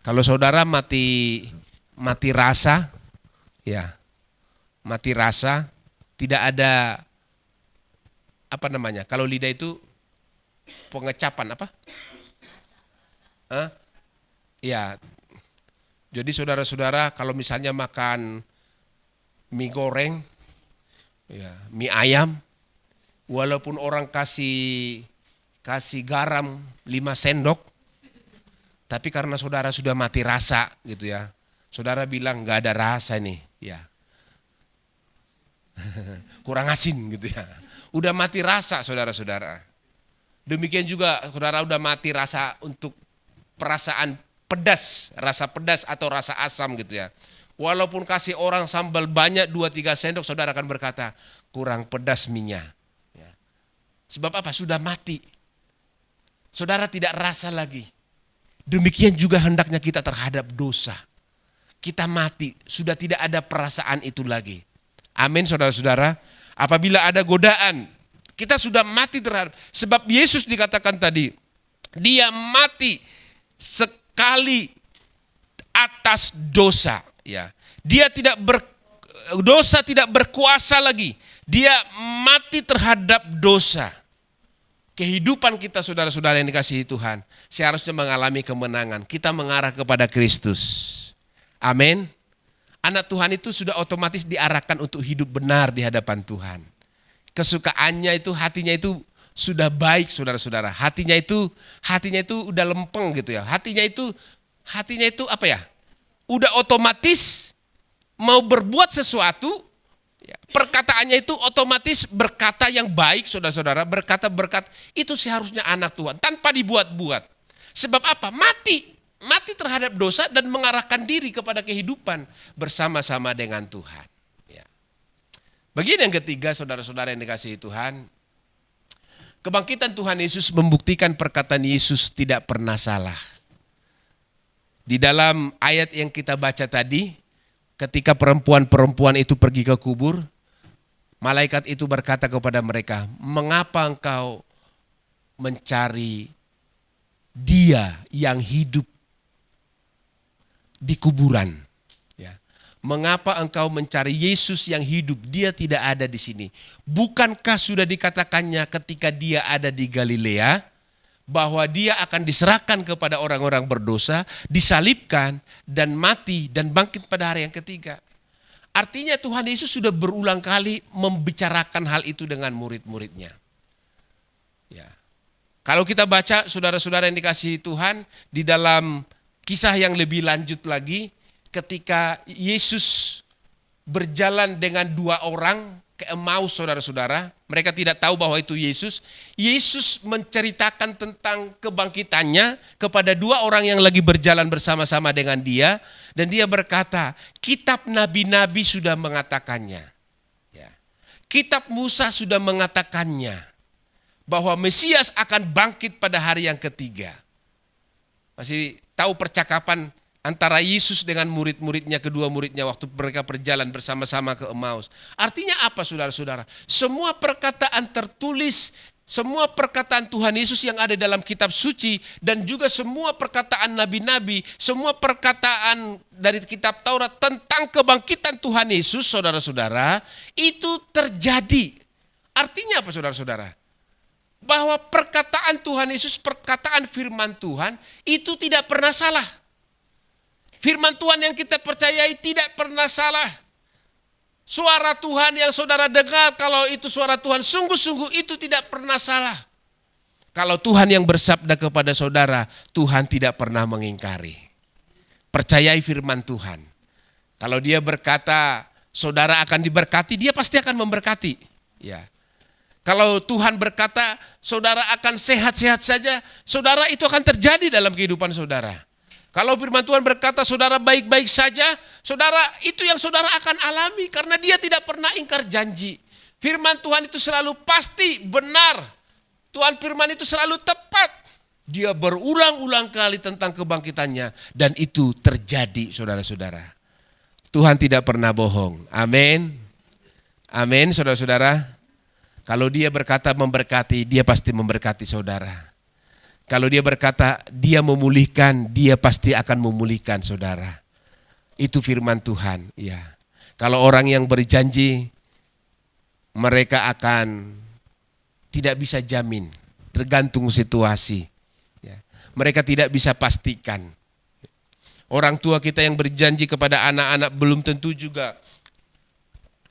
Kalau saudara mati rasa, ya mati rasa, tidak ada kalau lidah itu pengecapan apa? Ya, jadi saudara-saudara kalau misalnya makan mie goreng, ya, mie ayam, walaupun orang kasih garam 5 sendok, tapi karena saudara sudah mati rasa gitu ya, saudara bilang nggak ada rasa nih, ya kurang asin gitu ya, udah mati rasa saudara-saudara. Demikian juga saudara udah mati rasa untuk perasaan pedas, rasa pedas atau rasa asam gitu ya. Walaupun kasih orang sambal banyak 2-3 sendok, saudara akan berkata kurang pedas minyak. Ya. Sebab apa? Sudah mati. Saudara tidak rasa lagi. Demikian juga hendaknya kita terhadap dosa. Kita mati, sudah tidak ada perasaan itu lagi. Amin saudara-saudara. Apabila ada godaan, kita sudah mati terhadap. Sebab Yesus dikatakan tadi, dia mati sekali atas dosa. Ya, dia dosa tidak berkuasa lagi. Dia mati terhadap dosa. Kehidupan kita saudara-saudara yang dikasihi Tuhan seharusnya mengalami kemenangan. Kita mengarah kepada Kristus. Amin. Anak Tuhan itu sudah otomatis diarahkan untuk hidup benar di hadapan Tuhan. Kesukaannya itu, hatinya itu sudah baik saudara-saudara. Hatinya itu udah lempeng gitu ya. Hatinya itu apa ya? Udah otomatis mau berbuat sesuatu, perkataannya itu otomatis berkata yang baik saudara-saudara, berkata itu seharusnya anak Tuhan tanpa dibuat-buat. Sebab apa? Mati terhadap dosa dan mengarahkan diri kepada kehidupan bersama-sama dengan Tuhan. Ya. Bagian yang ketiga saudara-saudara yang dikasihi Tuhan, kebangkitan Tuhan Yesus membuktikan perkataan Yesus tidak pernah salah. Di dalam ayat yang kita baca tadi, ketika perempuan-perempuan itu pergi ke kubur, malaikat itu berkata kepada mereka, "Mengapa engkau mencari Dia yang hidup di kuburan? Ya. Mengapa engkau mencari Yesus yang hidup? Dia tidak ada di sini. Bukankah sudah dikatakannya ketika dia ada di Galilea, bahwa dia akan diserahkan kepada orang-orang berdosa, disalibkan dan mati dan bangkit pada hari yang ketiga." Artinya Tuhan Yesus sudah berulang kali membicarakan hal itu dengan murid-muridnya. Ya. Kalau kita baca saudara-saudara yang dikasihi Tuhan, di dalam kisah yang lebih lanjut lagi, ketika Yesus berjalan dengan 2 orang ke Emmaus saudara-saudara, mereka tidak tahu bahwa itu Yesus. Yesus menceritakan tentang kebangkitannya kepada 2 orang yang lagi berjalan bersama-sama dengan dia. Dan dia berkata, kitab nabi-nabi sudah mengatakannya. Ya. Kitab Musa sudah mengatakannya. Bahwa Mesias akan bangkit pada hari yang ketiga. Masih tahu percakapan antara Yesus dengan murid-muridnya, kedua muridnya waktu mereka berjalan bersama-sama ke Emmaus. Artinya apa saudara-saudara? Semua perkataan tertulis, semua perkataan Tuhan Yesus yang ada dalam kitab suci, dan juga semua perkataan nabi-nabi, semua perkataan dari kitab Taurat tentang kebangkitan Tuhan Yesus, saudara-saudara, itu terjadi. Artinya apa saudara-saudara? Bahwa perkataan Tuhan Yesus, perkataan firman Tuhan itu tidak pernah salah. Firman Tuhan yang kita percayai tidak pernah salah. Suara Tuhan yang saudara dengar, kalau itu suara Tuhan, sungguh-sungguh itu tidak pernah salah. Kalau Tuhan yang bersabda kepada saudara, Tuhan tidak pernah mengingkari. Percayai firman Tuhan. Kalau dia berkata saudara akan diberkati, dia pasti akan memberkati. Ya. Kalau Tuhan berkata saudara akan sehat-sehat saja, saudara itu akan terjadi dalam kehidupan saudara. Kalau firman Tuhan berkata saudara baik-baik saja, saudara itu yang saudara akan alami karena dia tidak pernah ingkar janji. Firman Tuhan itu selalu pasti benar. Tuhan firman itu selalu tepat. Dia berulang-ulang kali tentang kebangkitannya dan itu terjadi saudara-saudara. Tuhan tidak pernah bohong. Amin. Amin saudara-saudara. Kalau dia berkata memberkati, dia pasti memberkati saudara. Kalau dia berkata dia memulihkan, dia pasti akan memulihkan saudara. Itu firman Tuhan, ya. Kalau orang yang berjanji, mereka akan tidak bisa jamin, tergantung situasi. Ya. Mereka tidak bisa pastikan. Orang tua kita yang berjanji kepada anak-anak belum tentu juga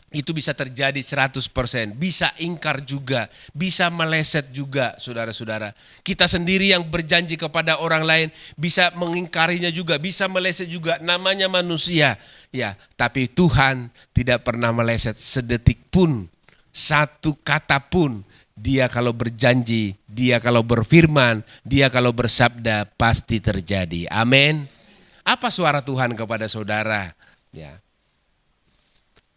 itu bisa terjadi 100%. Bisa ingkar juga, bisa meleset juga, saudara-saudara. Kita sendiri yang berjanji kepada orang lain bisa mengingkarinya juga, bisa meleset juga. Namanya manusia. Ya, tapi Tuhan tidak pernah meleset sedetik pun, satu kata pun. Dia kalau berjanji, dia kalau berfirman, dia kalau bersabda pasti terjadi. Amin. Apa suara Tuhan kepada saudara? Ya.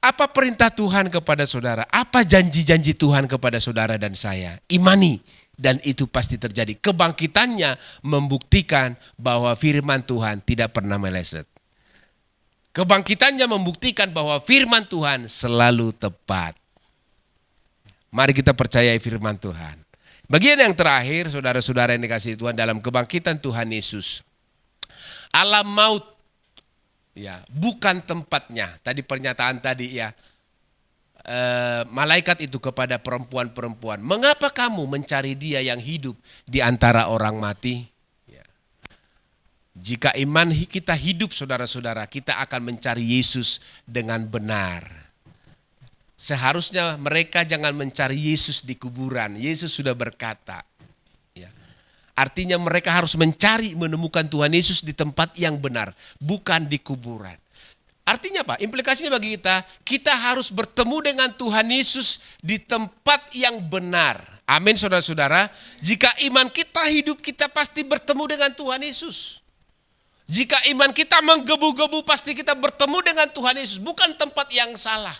Apa perintah Tuhan kepada saudara? Apa janji-janji Tuhan kepada saudara dan saya? Imani, dan itu pasti terjadi. Kebangkitannya membuktikan bahwa firman Tuhan tidak pernah meleset. Kebangkitannya membuktikan bahwa firman Tuhan selalu tepat. Mari kita percayai firman Tuhan. Bagian yang terakhir, saudara-saudara yang dikasihi Tuhan, dalam kebangkitan Tuhan Yesus, alam maut, ya, bukan tempatnya. Tadi pernyataan tadi, ya, malaikat itu kepada perempuan-perempuan, mengapa kamu mencari dia yang hidup di antara orang mati? Ya. Jika iman kita hidup, saudara-saudara, kita akan mencari Yesus dengan benar. Seharusnya mereka jangan mencari Yesus di kuburan. Yesus sudah berkata. Ya. Artinya mereka harus mencari, menemukan Tuhan Yesus di tempat yang benar, bukan di kuburan. Artinya apa? Implikasinya bagi kita, kita harus bertemu dengan Tuhan Yesus di tempat yang benar. Amin, saudara-saudara. Jika iman kita hidup, kita pasti bertemu dengan Tuhan Yesus. Jika iman kita menggebu-gebu, pasti kita bertemu dengan Tuhan Yesus, bukan tempat yang salah.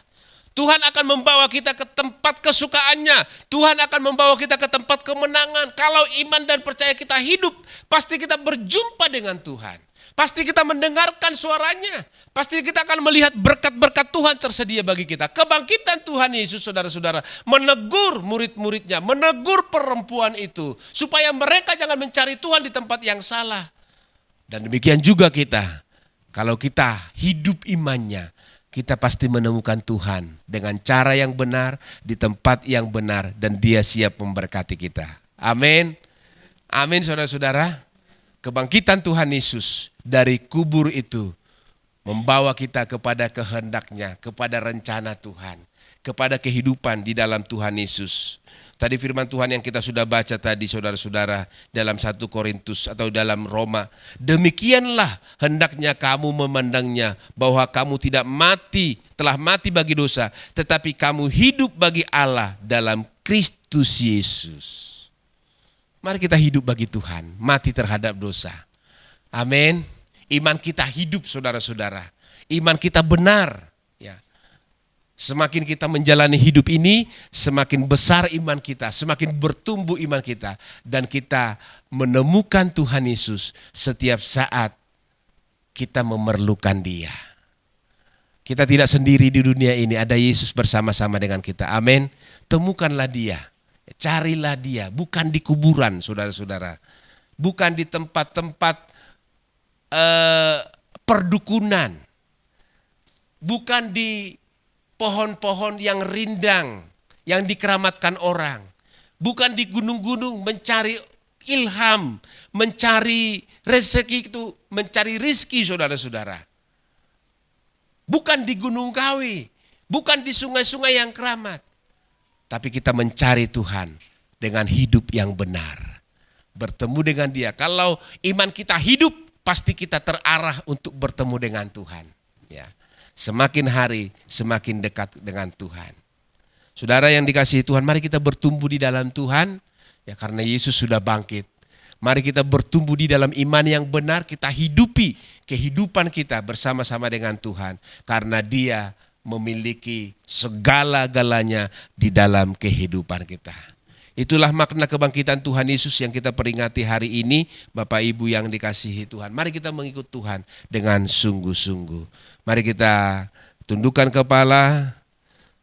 Tuhan akan membawa kita ke tempat kesukaannya. Tuhan akan membawa kita ke tempat kemenangan. Kalau iman dan percaya kita hidup, pasti kita berjumpa dengan Tuhan. Pasti kita mendengarkan suaranya. Pasti kita akan melihat berkat-berkat Tuhan tersedia bagi kita. Kebangkitan Tuhan Yesus, saudara-saudara, menegur murid-muridnya, menegur perempuan itu, supaya mereka jangan mencari Tuhan di tempat yang salah. Dan demikian juga kita, kalau kita hidup imannya, kita pasti menemukan Tuhan dengan cara yang benar, di tempat yang benar, dan Dia siap memberkati kita. Amin. Amin, saudara-saudara. Kebangkitan Tuhan Yesus dari kubur itu membawa kita kepada kehendak-Nya, kepada rencana Tuhan, kepada kehidupan di dalam Tuhan Yesus. Tadi firman Tuhan yang kita sudah baca tadi, saudara-saudara, dalam 1 Korintus atau dalam Roma. Demikianlah hendaknya kamu memandangnya, bahwa kamu tidak mati, telah mati bagi dosa, tetapi kamu hidup bagi Allah dalam Kristus Yesus. Mari kita hidup bagi Tuhan, mati terhadap dosa. Amin. Iman kita hidup, saudara-saudara. Iman kita benar. Semakin kita menjalani hidup ini, semakin besar iman kita, semakin bertumbuh iman kita. Dan kita menemukan Tuhan Yesus setiap saat kita memerlukan Dia. Kita tidak sendiri di dunia ini, ada Yesus bersama-sama dengan kita. Amin. Temukanlah Dia, carilah Dia, bukan di kuburan, saudara-saudara. Bukan di tempat-tempat perdukunan. Bukan di pohon-pohon yang rindang, yang dikeramatkan orang. Bukan di gunung-gunung mencari ilham, mencari rezeki itu, mencari rizki, saudara-saudara. Bukan di Gunung Kawi, bukan di sungai-sungai yang keramat. Tapi kita mencari Tuhan dengan hidup yang benar. Bertemu dengan Dia. Kalau iman kita hidup, pasti kita terarah untuk bertemu dengan Tuhan. Ya. Semakin hari, semakin dekat dengan Tuhan. Saudara yang dikasihi Tuhan, mari kita bertumbuh di dalam Tuhan. Ya, karena Yesus sudah bangkit. Mari kita bertumbuh di dalam iman yang benar. Kita hidupi kehidupan kita bersama-sama dengan Tuhan. Karena Dia memiliki segala-galanya di dalam kehidupan kita. Itulah makna kebangkitan Tuhan Yesus yang kita peringati hari ini. Bapak Ibu yang dikasihi Tuhan, mari kita mengikut Tuhan dengan sungguh-sungguh. Mari kita tundukkan kepala.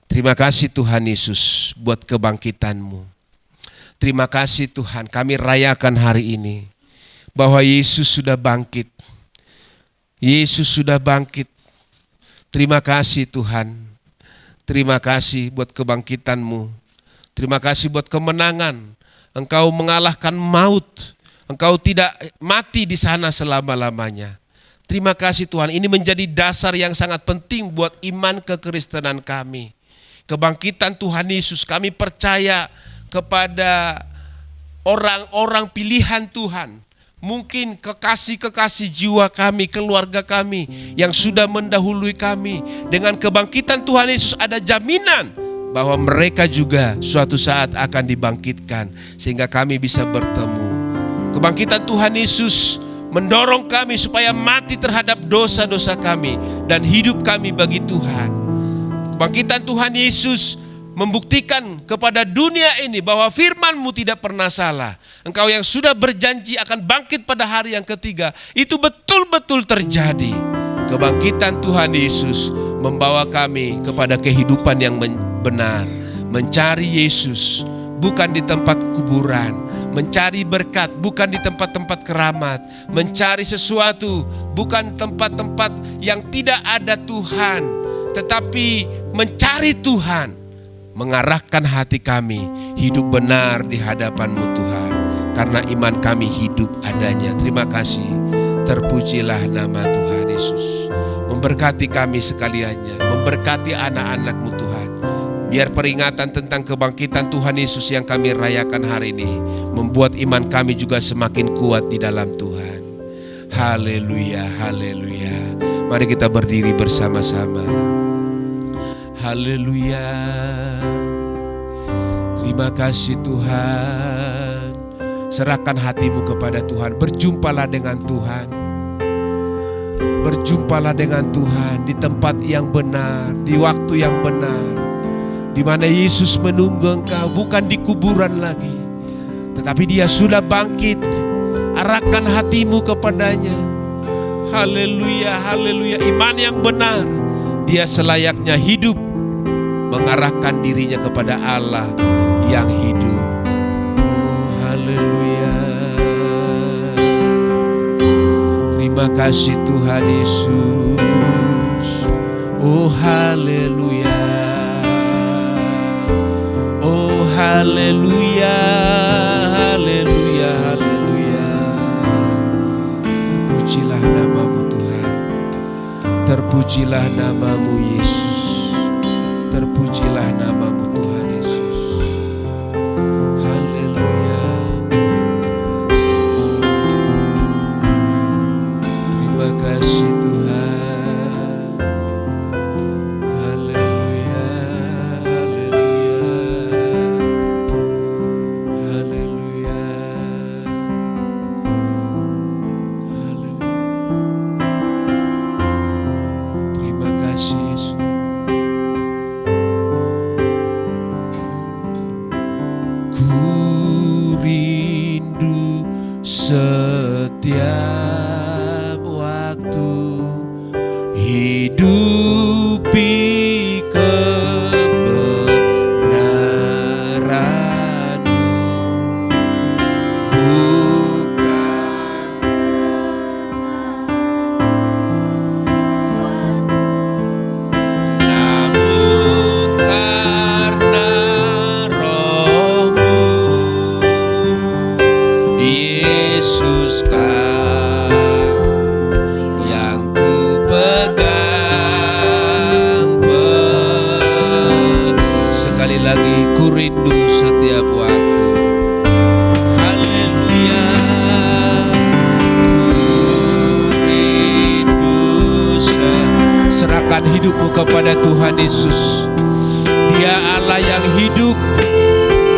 Terima kasih Tuhan Yesus buat kebangkitan-Mu. Terima kasih Tuhan, kami rayakan hari ini bahwa Yesus sudah bangkit. Yesus sudah bangkit. Terima kasih Tuhan. Terima kasih buat kebangkitan-Mu. Terima kasih buat kemenangan. Engkau mengalahkan maut. Engkau tidak mati di sana selama-lamanya. Terima kasih Tuhan. Ini menjadi dasar yang sangat penting buat iman kekristenan kami. Kebangkitan Tuhan Yesus, kami percaya kepada orang-orang pilihan Tuhan. Mungkin kekasih-kekasih jiwa kami, keluarga kami yang sudah mendahului kami. Dengan kebangkitan Tuhan Yesus ada jaminan bahwa mereka juga suatu saat akan dibangkitkan sehingga kami bisa bertemu. Kebangkitan Tuhan Yesus mendorong kami supaya mati terhadap dosa-dosa kami dan hidup kami bagi Tuhan. Kebangkitan Tuhan Yesus membuktikan kepada dunia ini bahwa firman-Mu tidak pernah salah. Engkau yang sudah berjanji akan bangkit pada hari yang ketiga, itu betul-betul terjadi. Kebangkitan Tuhan Yesus membawa kami kepada kehidupan yang benar. Mencari Yesus bukan di tempat kuburan. Mencari berkat bukan di tempat-tempat keramat. Mencari sesuatu bukan tempat-tempat yang tidak ada Tuhan. Tetapi mencari Tuhan, mengarahkan hati kami hidup benar di hadapan-Mu Tuhan. Karena iman kami hidup adanya. Terima kasih. Terpujilah nama Tuhan Yesus. Memberkati kami sekaliannya. Memberkati anak-anak-Mu Tuhan. Biar peringatan tentang kebangkitan Tuhan Yesus yang kami rayakan hari ini membuat iman kami juga semakin kuat di dalam Tuhan. Haleluya, haleluya. Mari kita berdiri bersama-sama. Haleluya. Terima kasih Tuhan. Serahkan hatimu kepada Tuhan. Berjumpalah dengan Tuhan. Berjumpalah dengan Tuhan di tempat yang benar, di waktu yang benar. Di mana Yesus menunggu engkau, bukan di kuburan lagi, tetapi Dia sudah bangkit. Arahkan hatimu kepadanya. Haleluya, haleluya. Iman yang benar, dia selayaknya hidup mengarahkan dirinya kepada Allah yang hidup. Haleluya. Terima kasih Tuhan Yesus. Oh haleluya. Oh haleluya, haleluya, haleluya. Terpujilah nama-Mu Tuhan. Terpujilah nama-Mu Yesus. Terpujilah nama-Mu Tuhan Yesus. Haleluya. Terima kasih Tuhan. Setiap waktu hidupi kebenaran-Mu, namun karena Roh-Mu, Yesus yang ku pegang. Sekali lagi, ku rindu setiap waktu. Haleluya. Ku rindu. Serahkan hidupmu kepada Tuhan Yesus. Dia Allah yang hidup.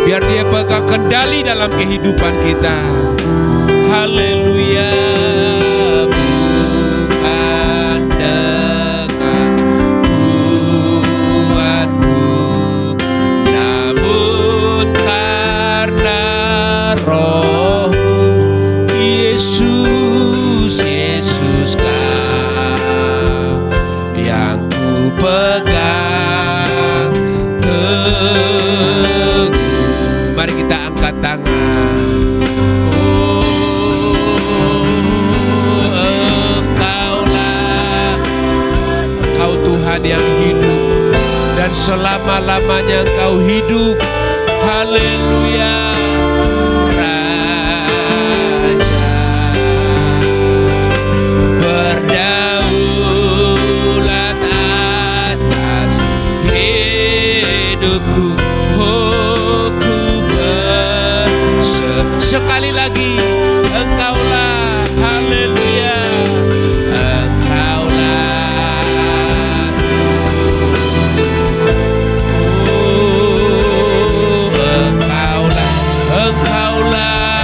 Biar Dia pegang kendali dalam kehidupan kita. Haleluya. Bukan dengan kuatku, namun karena Roh-Mu, Yesus, Yesus Kau yang ku pegang teguh. Mari kita angkat tangan. Oh Tuhan yang hidup dan selama-lamanya Engkau hidup. Haleluya. Sekali lagi, Engkaulah, haleluya, Engkaulah, Engkaulah, Engkaulah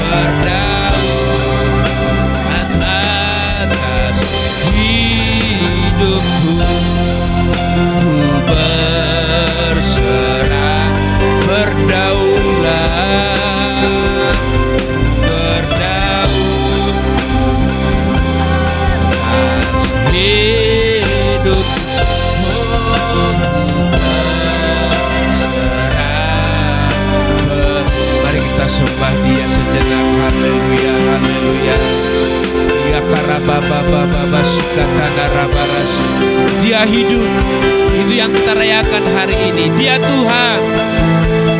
Raja, berdaulat atas hidupku. Berserah, berdaulat, berdaulat hidup. Mari kita sembah Dia sejenak. Haleluya, haleluya. Ya karababa sikatana rabaras. Dia hidup. Itu yang kita rayakan hari ini. Dia Tuhan.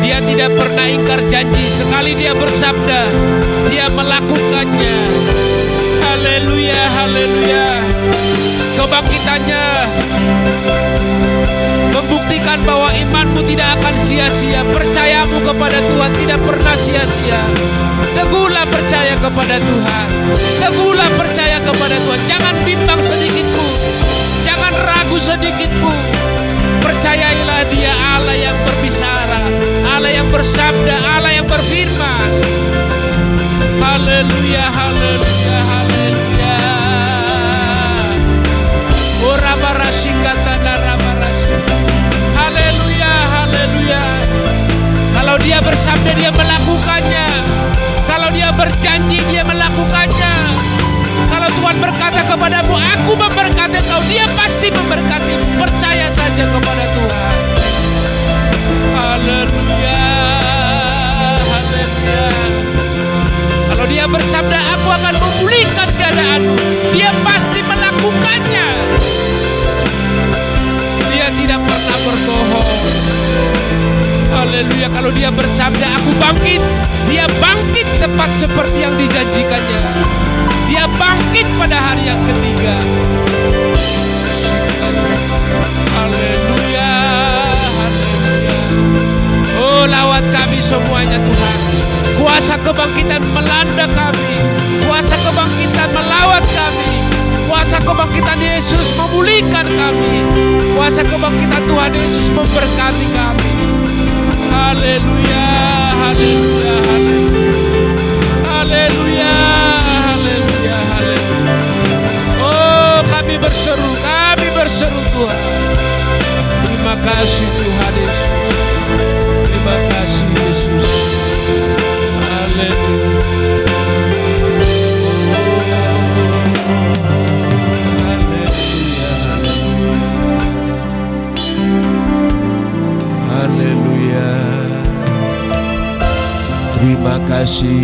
Dia tidak pernah ingkar janji. Sekali Dia bersabda, Dia melakukannya. Haleluya, haleluya. Kebangkitannya membuktikan bahwa imanmu tidak akan sia-sia. Percayamu kepada Tuhan tidak pernah sia-sia. Teguhlah percaya kepada Tuhan. Teguhlah percaya kepada Tuhan. Jangan bimbang sedikitpun. Jangan ragu sedikitpun. Percayailah Dia Allah yang berbicara, Allah yang bersabda, Allah yang berfirman. Haleluya, haleluya, haleluya. Haleluya, haleluya. Kalau Dia bersabda, Dia melakukannya. Kalau Dia berjanji, Dia melakukannya. Kalau Tuhan berkata kepadamu, aku memberkati engkau, Dia pasti memberkati. Percaya saja kepada Tuhan. Haleluya, haleluya. Kalau Dia bersabda, aku akan memulihkan keadaanmu, Dia pasti melakukannya. Dia tidak pernah berbohong. Haleluya. Kalau Dia bersabda, aku bangkit, Dia bangkit tepat seperti yang dijanjikannya. Dia bangkit pada hari yang ketiga. Haleluya, haleluya. Oh, lawat kami semuanya Tuhan. Kuasa kebangkitan melanda kami. Kuasa kebangkitan melawat kami. Kuasa kebangkitan Yesus memulihkan kami. Kuasa kebangkitan Tuhan Yesus memberkati kami. Haleluya, haleluya, haleluya. Haleluya, haleluya, haleluya. Oh, kami berseru Tuhan. Terima kasih Tuhan Yesus. Terima kasih Yesus. Haleluya. Haleluya. Terima kasih.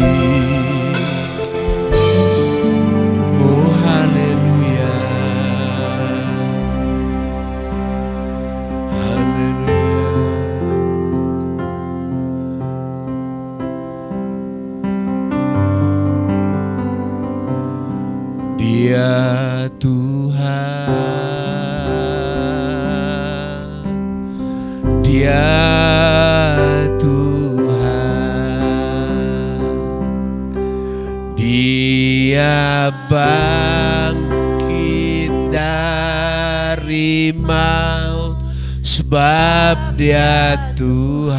Oh, haleluya. Haleluya. Dia Tuhan. Dia Dia bangkit dari maut, sebab Dia Tuhan.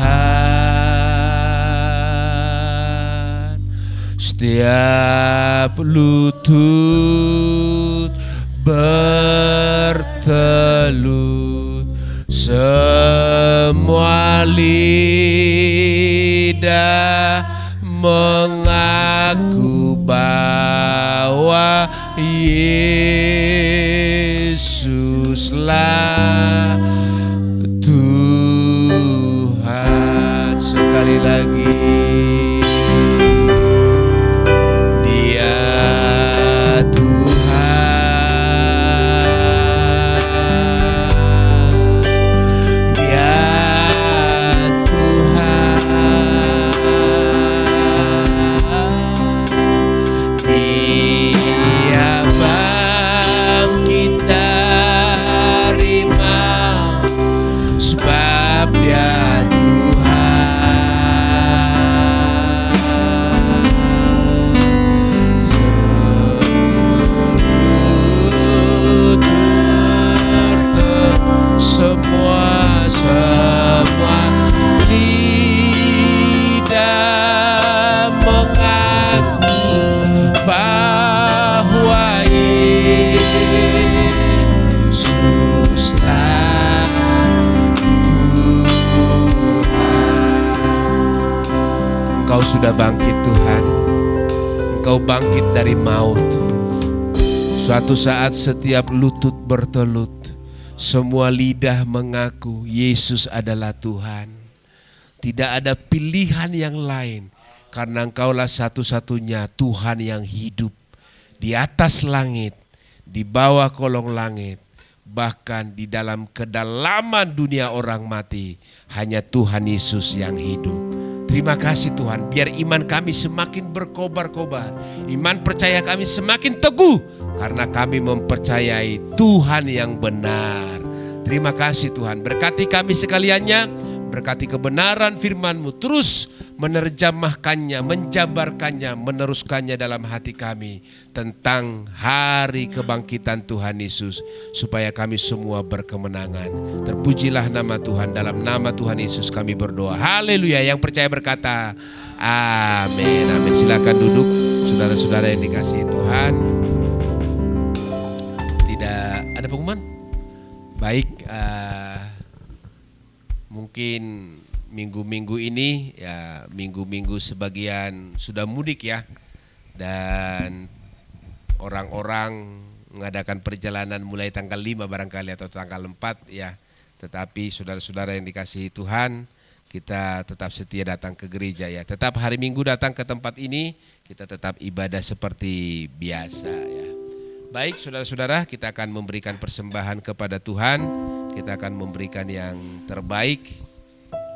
Setiap lutut bertelut, semua lidah mengaku bahwa Yesuslah Tuhan. Sekali lagi, Dia Tuhan. sudah bangkit Tuhan. Engkau bangkit dari maut. Suatu saat setiap lutut bertelut, semua lidah mengaku Yesus adalah Tuhan. Tidak ada pilihan yang lain, karena Engkaulah satu-satunya Tuhan yang hidup di atas langit, di bawah kolong langit, bahkan di dalam kedalaman dunia orang mati. Hanya Tuhan Yesus yang hidup. Terima kasih Tuhan, biar iman kami semakin berkobar-kobar, iman percaya kami semakin teguh, karena kami mempercayai Tuhan yang benar. Terima kasih Tuhan, berkati kami sekaliannya, berkati kebenaran firman-Mu, terus menerjemahkannya, menjabarkannya, meneruskannya dalam hati kami tentang hari kebangkitan Tuhan Yesus, supaya kami semua berkemenangan. Terpujilah nama Tuhan, dalam nama Tuhan Yesus kami berdoa. Haleluya. Yang percaya berkata amin. Amin. Silakan duduk saudara-saudara yang dikasihi Tuhan. Tidak ada pengumuman? Baik, mungkin minggu-minggu ini ya, minggu-minggu sebagian sudah mudik ya, dan orang-orang mengadakan perjalanan mulai tanggal 5 barangkali atau tanggal 4 ya. Tetapi saudara-saudara yang dikasihi Tuhan, kita tetap setia datang ke gereja ya. Tetap hari Minggu datang ke tempat ini, kita tetap ibadah seperti biasa ya. Baik saudara-saudara, kita akan memberikan persembahan kepada Tuhan. Kita akan memberikan yang terbaik.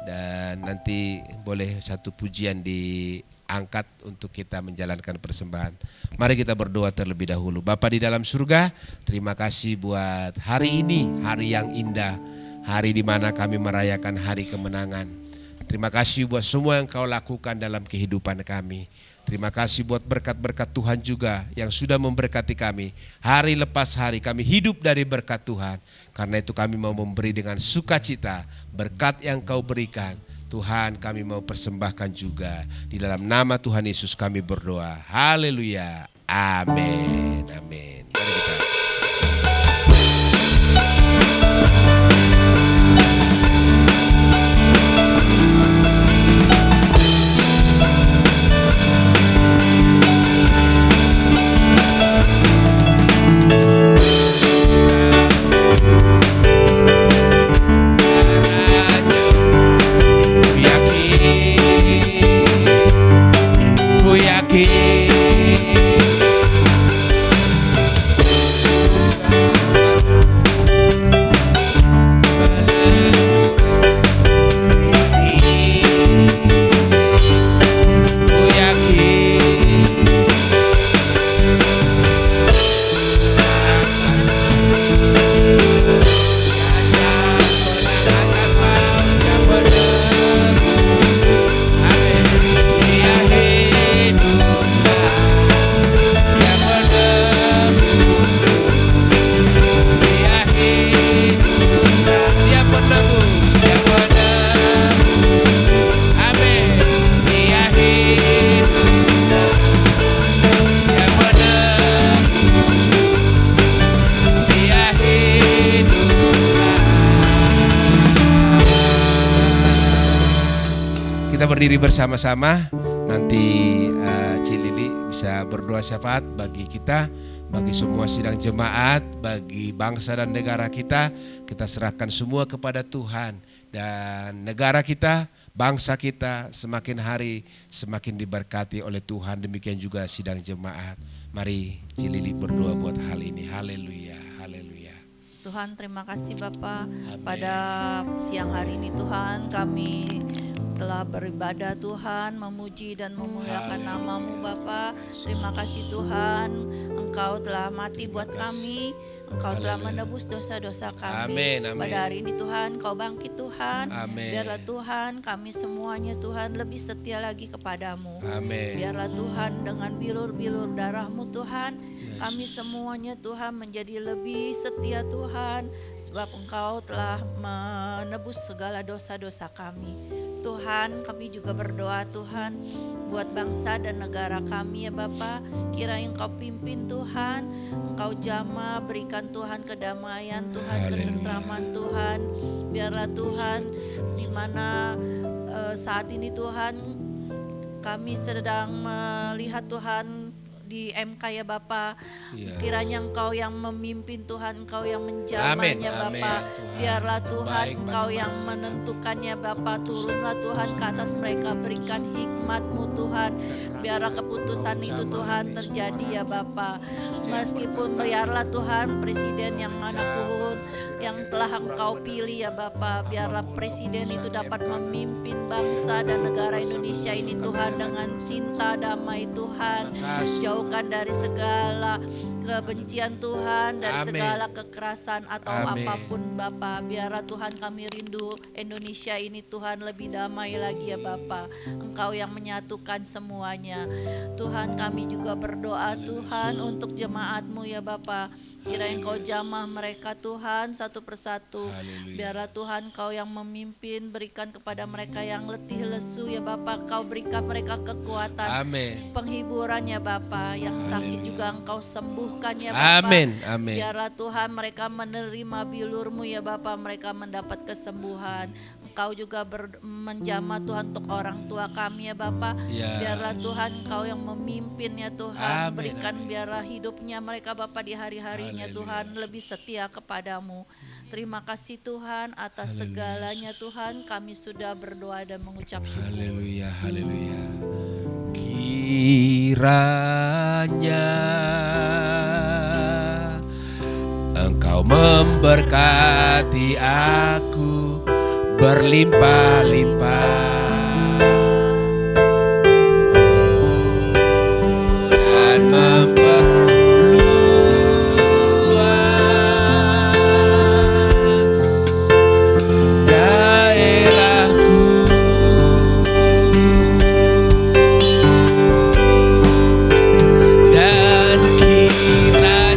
Dan nanti boleh satu pujian diangkat untuk kita menjalankan persembahan. Mari kita berdoa terlebih dahulu. Bapa di dalam surga, terima kasih buat hari ini, hari yang indah. Hari di mana kami merayakan hari kemenangan. Terima kasih buat semua yang Kau lakukan dalam kehidupan kami. Terima kasih buat berkat-berkat Tuhan juga yang sudah memberkati kami. Hari lepas hari kami hidup dari berkat Tuhan. Karena itu kami mau memberi dengan sukacita berkat yang Kau berikan. Tuhan, kami mau persembahkan juga. Di dalam nama Tuhan Yesus kami berdoa. Haleluya. Amin. Amin. Mari kita. Berdiri bersama-sama, nanti Cilili bisa berdoa syafaat bagi kita, bagi semua sidang jemaat, bagi bangsa dan negara kita. Kita serahkan semua kepada Tuhan, dan negara kita, bangsa kita semakin hari semakin diberkati oleh Tuhan. Demikian juga sidang jemaat. Mari Cilili berdoa buat hal ini. Haleluya, haleluya. Tuhan, terima kasih Bapa. Pada siang hari ini Tuhan, kami telah beribadah Tuhan, memuji dan memuliakan nama-Mu Bapa. Terima kasih Tuhan, Engkau telah mati buat kami, Engkau telah menebus dosa-dosa kami. Amin, amin. Pada hari ini Tuhan, Kau bangkit Tuhan. Amin. Biarlah Tuhan kami semuanya Tuhan lebih setia lagi kepadamu. Amin. Biarlah Tuhan dengan bilur-bilur darah-Mu Tuhan, kami semuanya Tuhan menjadi lebih setia Tuhan, sebab Engkau telah menebus segala dosa-dosa kami. Tuhan, kami juga berdoa Tuhan buat bangsa dan negara kami ya Bapa. Kiranya Engkau pimpin Tuhan, Engkau jamah, berikan Tuhan kedamaian Tuhan, ketentraman Tuhan. Biarlah Tuhan, di mana saat ini Tuhan Kami sedang melihat Tuhan di MK ya Bapa. Ya. Kiranya Engkau yang memimpin Tuhan, Engkau yang Amin, menjamahnya amin, Bapa. Tuhan. Biarlah Tuhan Terbaik Engkau bagi yang bangsa menentukannya Bapa. Turunlah Tuhan ke atas mereka, berikan hikmat-Mu Tuhan. Biarlah keputusan itu Tuhan terjadi ya Bapa. Meskipun biarlah Tuhan presiden yang manapun yang telah Engkau pilih ya Bapa, biarlah presiden itu dapat memimpin bangsa dan negara Indonesia ini Tuhan dengan cinta damai Tuhan. Jauhkan dari segala kebencian Tuhan, dari Amin. segala kekerasan atau Amin. apapun Bapa. Biarlah Tuhan kami rindu Indonesia ini Tuhan lebih damai lagi ya Bapa. Engkau yang menyatukan semuanya. Tuhan kami juga berdoa Tuhan untuk jemaat-Mu ya Bapa. Kiranya Engkau jamah mereka Tuhan satu persatu. Haleluya. Biarlah Tuhan Kau yang memimpin, berikan kepada mereka yang letih lesu ya Bapa. Kau berikan mereka kekuatan, Amin. penghiburan ya Bapa. Yang sakit juga Engkau sembuhkan ya Bapa. Amin. Amin. Biarlah Tuhan mereka menerima bilur-Mu ya Bapa. Mereka mendapat kesembuhan. Engkau juga menjamah Tuhan untuk orang tua kami ya Bapa. Ya. Biarlah Tuhan Engkau yang memimpin ya Tuhan. Amin, Berikan amin. biarlah hidupnya mereka Bapa di hari-harinya Haleluya. Tuhan lebih setia kepadamu. Terima kasih Tuhan atas Haleluya, segalanya Tuhan. Kami sudah berdoa dan mengucap syukur. Haleluya, haleluya. Kiranya Engkau memberkati aku berlimpah-limpah dan memperluas daerahku. Dan kiranya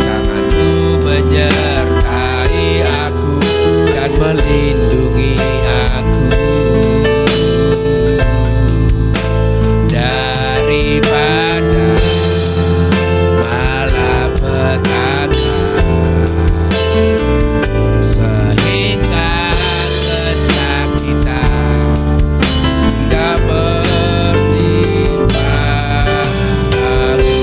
tangan-Mu menyertai aku dan melindungi aku daripada malapetaka, sehingga kesakitan tidak menimpa aku.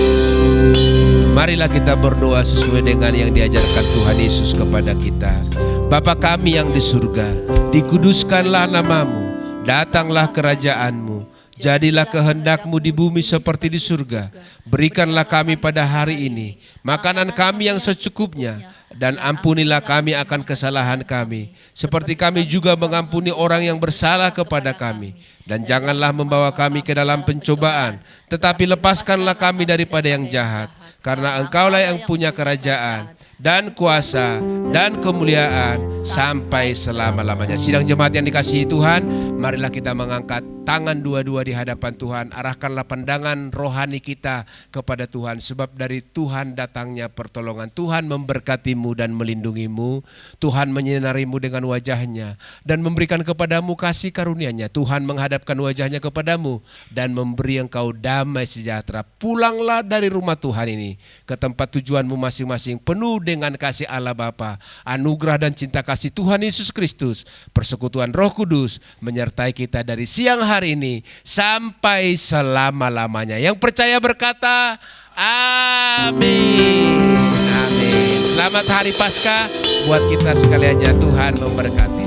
Marilah kita berdoa sesuai dengan yang diajarkan Tuhan Yesus kepada kita. Bapa kami yang di surga, dikuduskanlah nama-Mu, datanglah kerajaan-Mu, jadilah kehendak-Mu di bumi seperti di surga. Berikanlah kami pada hari ini makanan kami yang secukupnya, dan ampunilah kami akan kesalahan kami, seperti kami juga mengampuni orang yang bersalah kepada kami. Dan janganlah membawa kami ke dalam pencobaan, tetapi lepaskanlah kami daripada yang jahat. Karena Engkaulah yang punya kerajaan dan kuasa dan kemuliaan sampai selama-lamanya. Sidang jemaat yang dikasihi Tuhan, marilah kita mengangkat tangan dua-dua di hadapan Tuhan. Arahkanlah pandangan rohani kita kepada Tuhan, sebab dari Tuhan datangnya pertolongan. Tuhan memberkatimu dan melindungimu. Tuhan menyinarimu dengan wajahnya dan memberikan kepadamu kasih karunia-Nya. Tuhan menghadapkan wajahnya kepadamu dan memberi engkau damai sejahtera. Pulanglah dari rumah Tuhan ini ke tempat tujuanmu masing-masing, penuh dengan kasih Allah Bapa, anugerah dan cinta kasih Tuhan Yesus Kristus, persekutuan Roh Kudus menyertai kita dari siang hari ini sampai selama-lamanya. Yang percaya berkata amin. Amin. Selamat hari Paskah buat kita sekaliannya. Tuhan memberkati.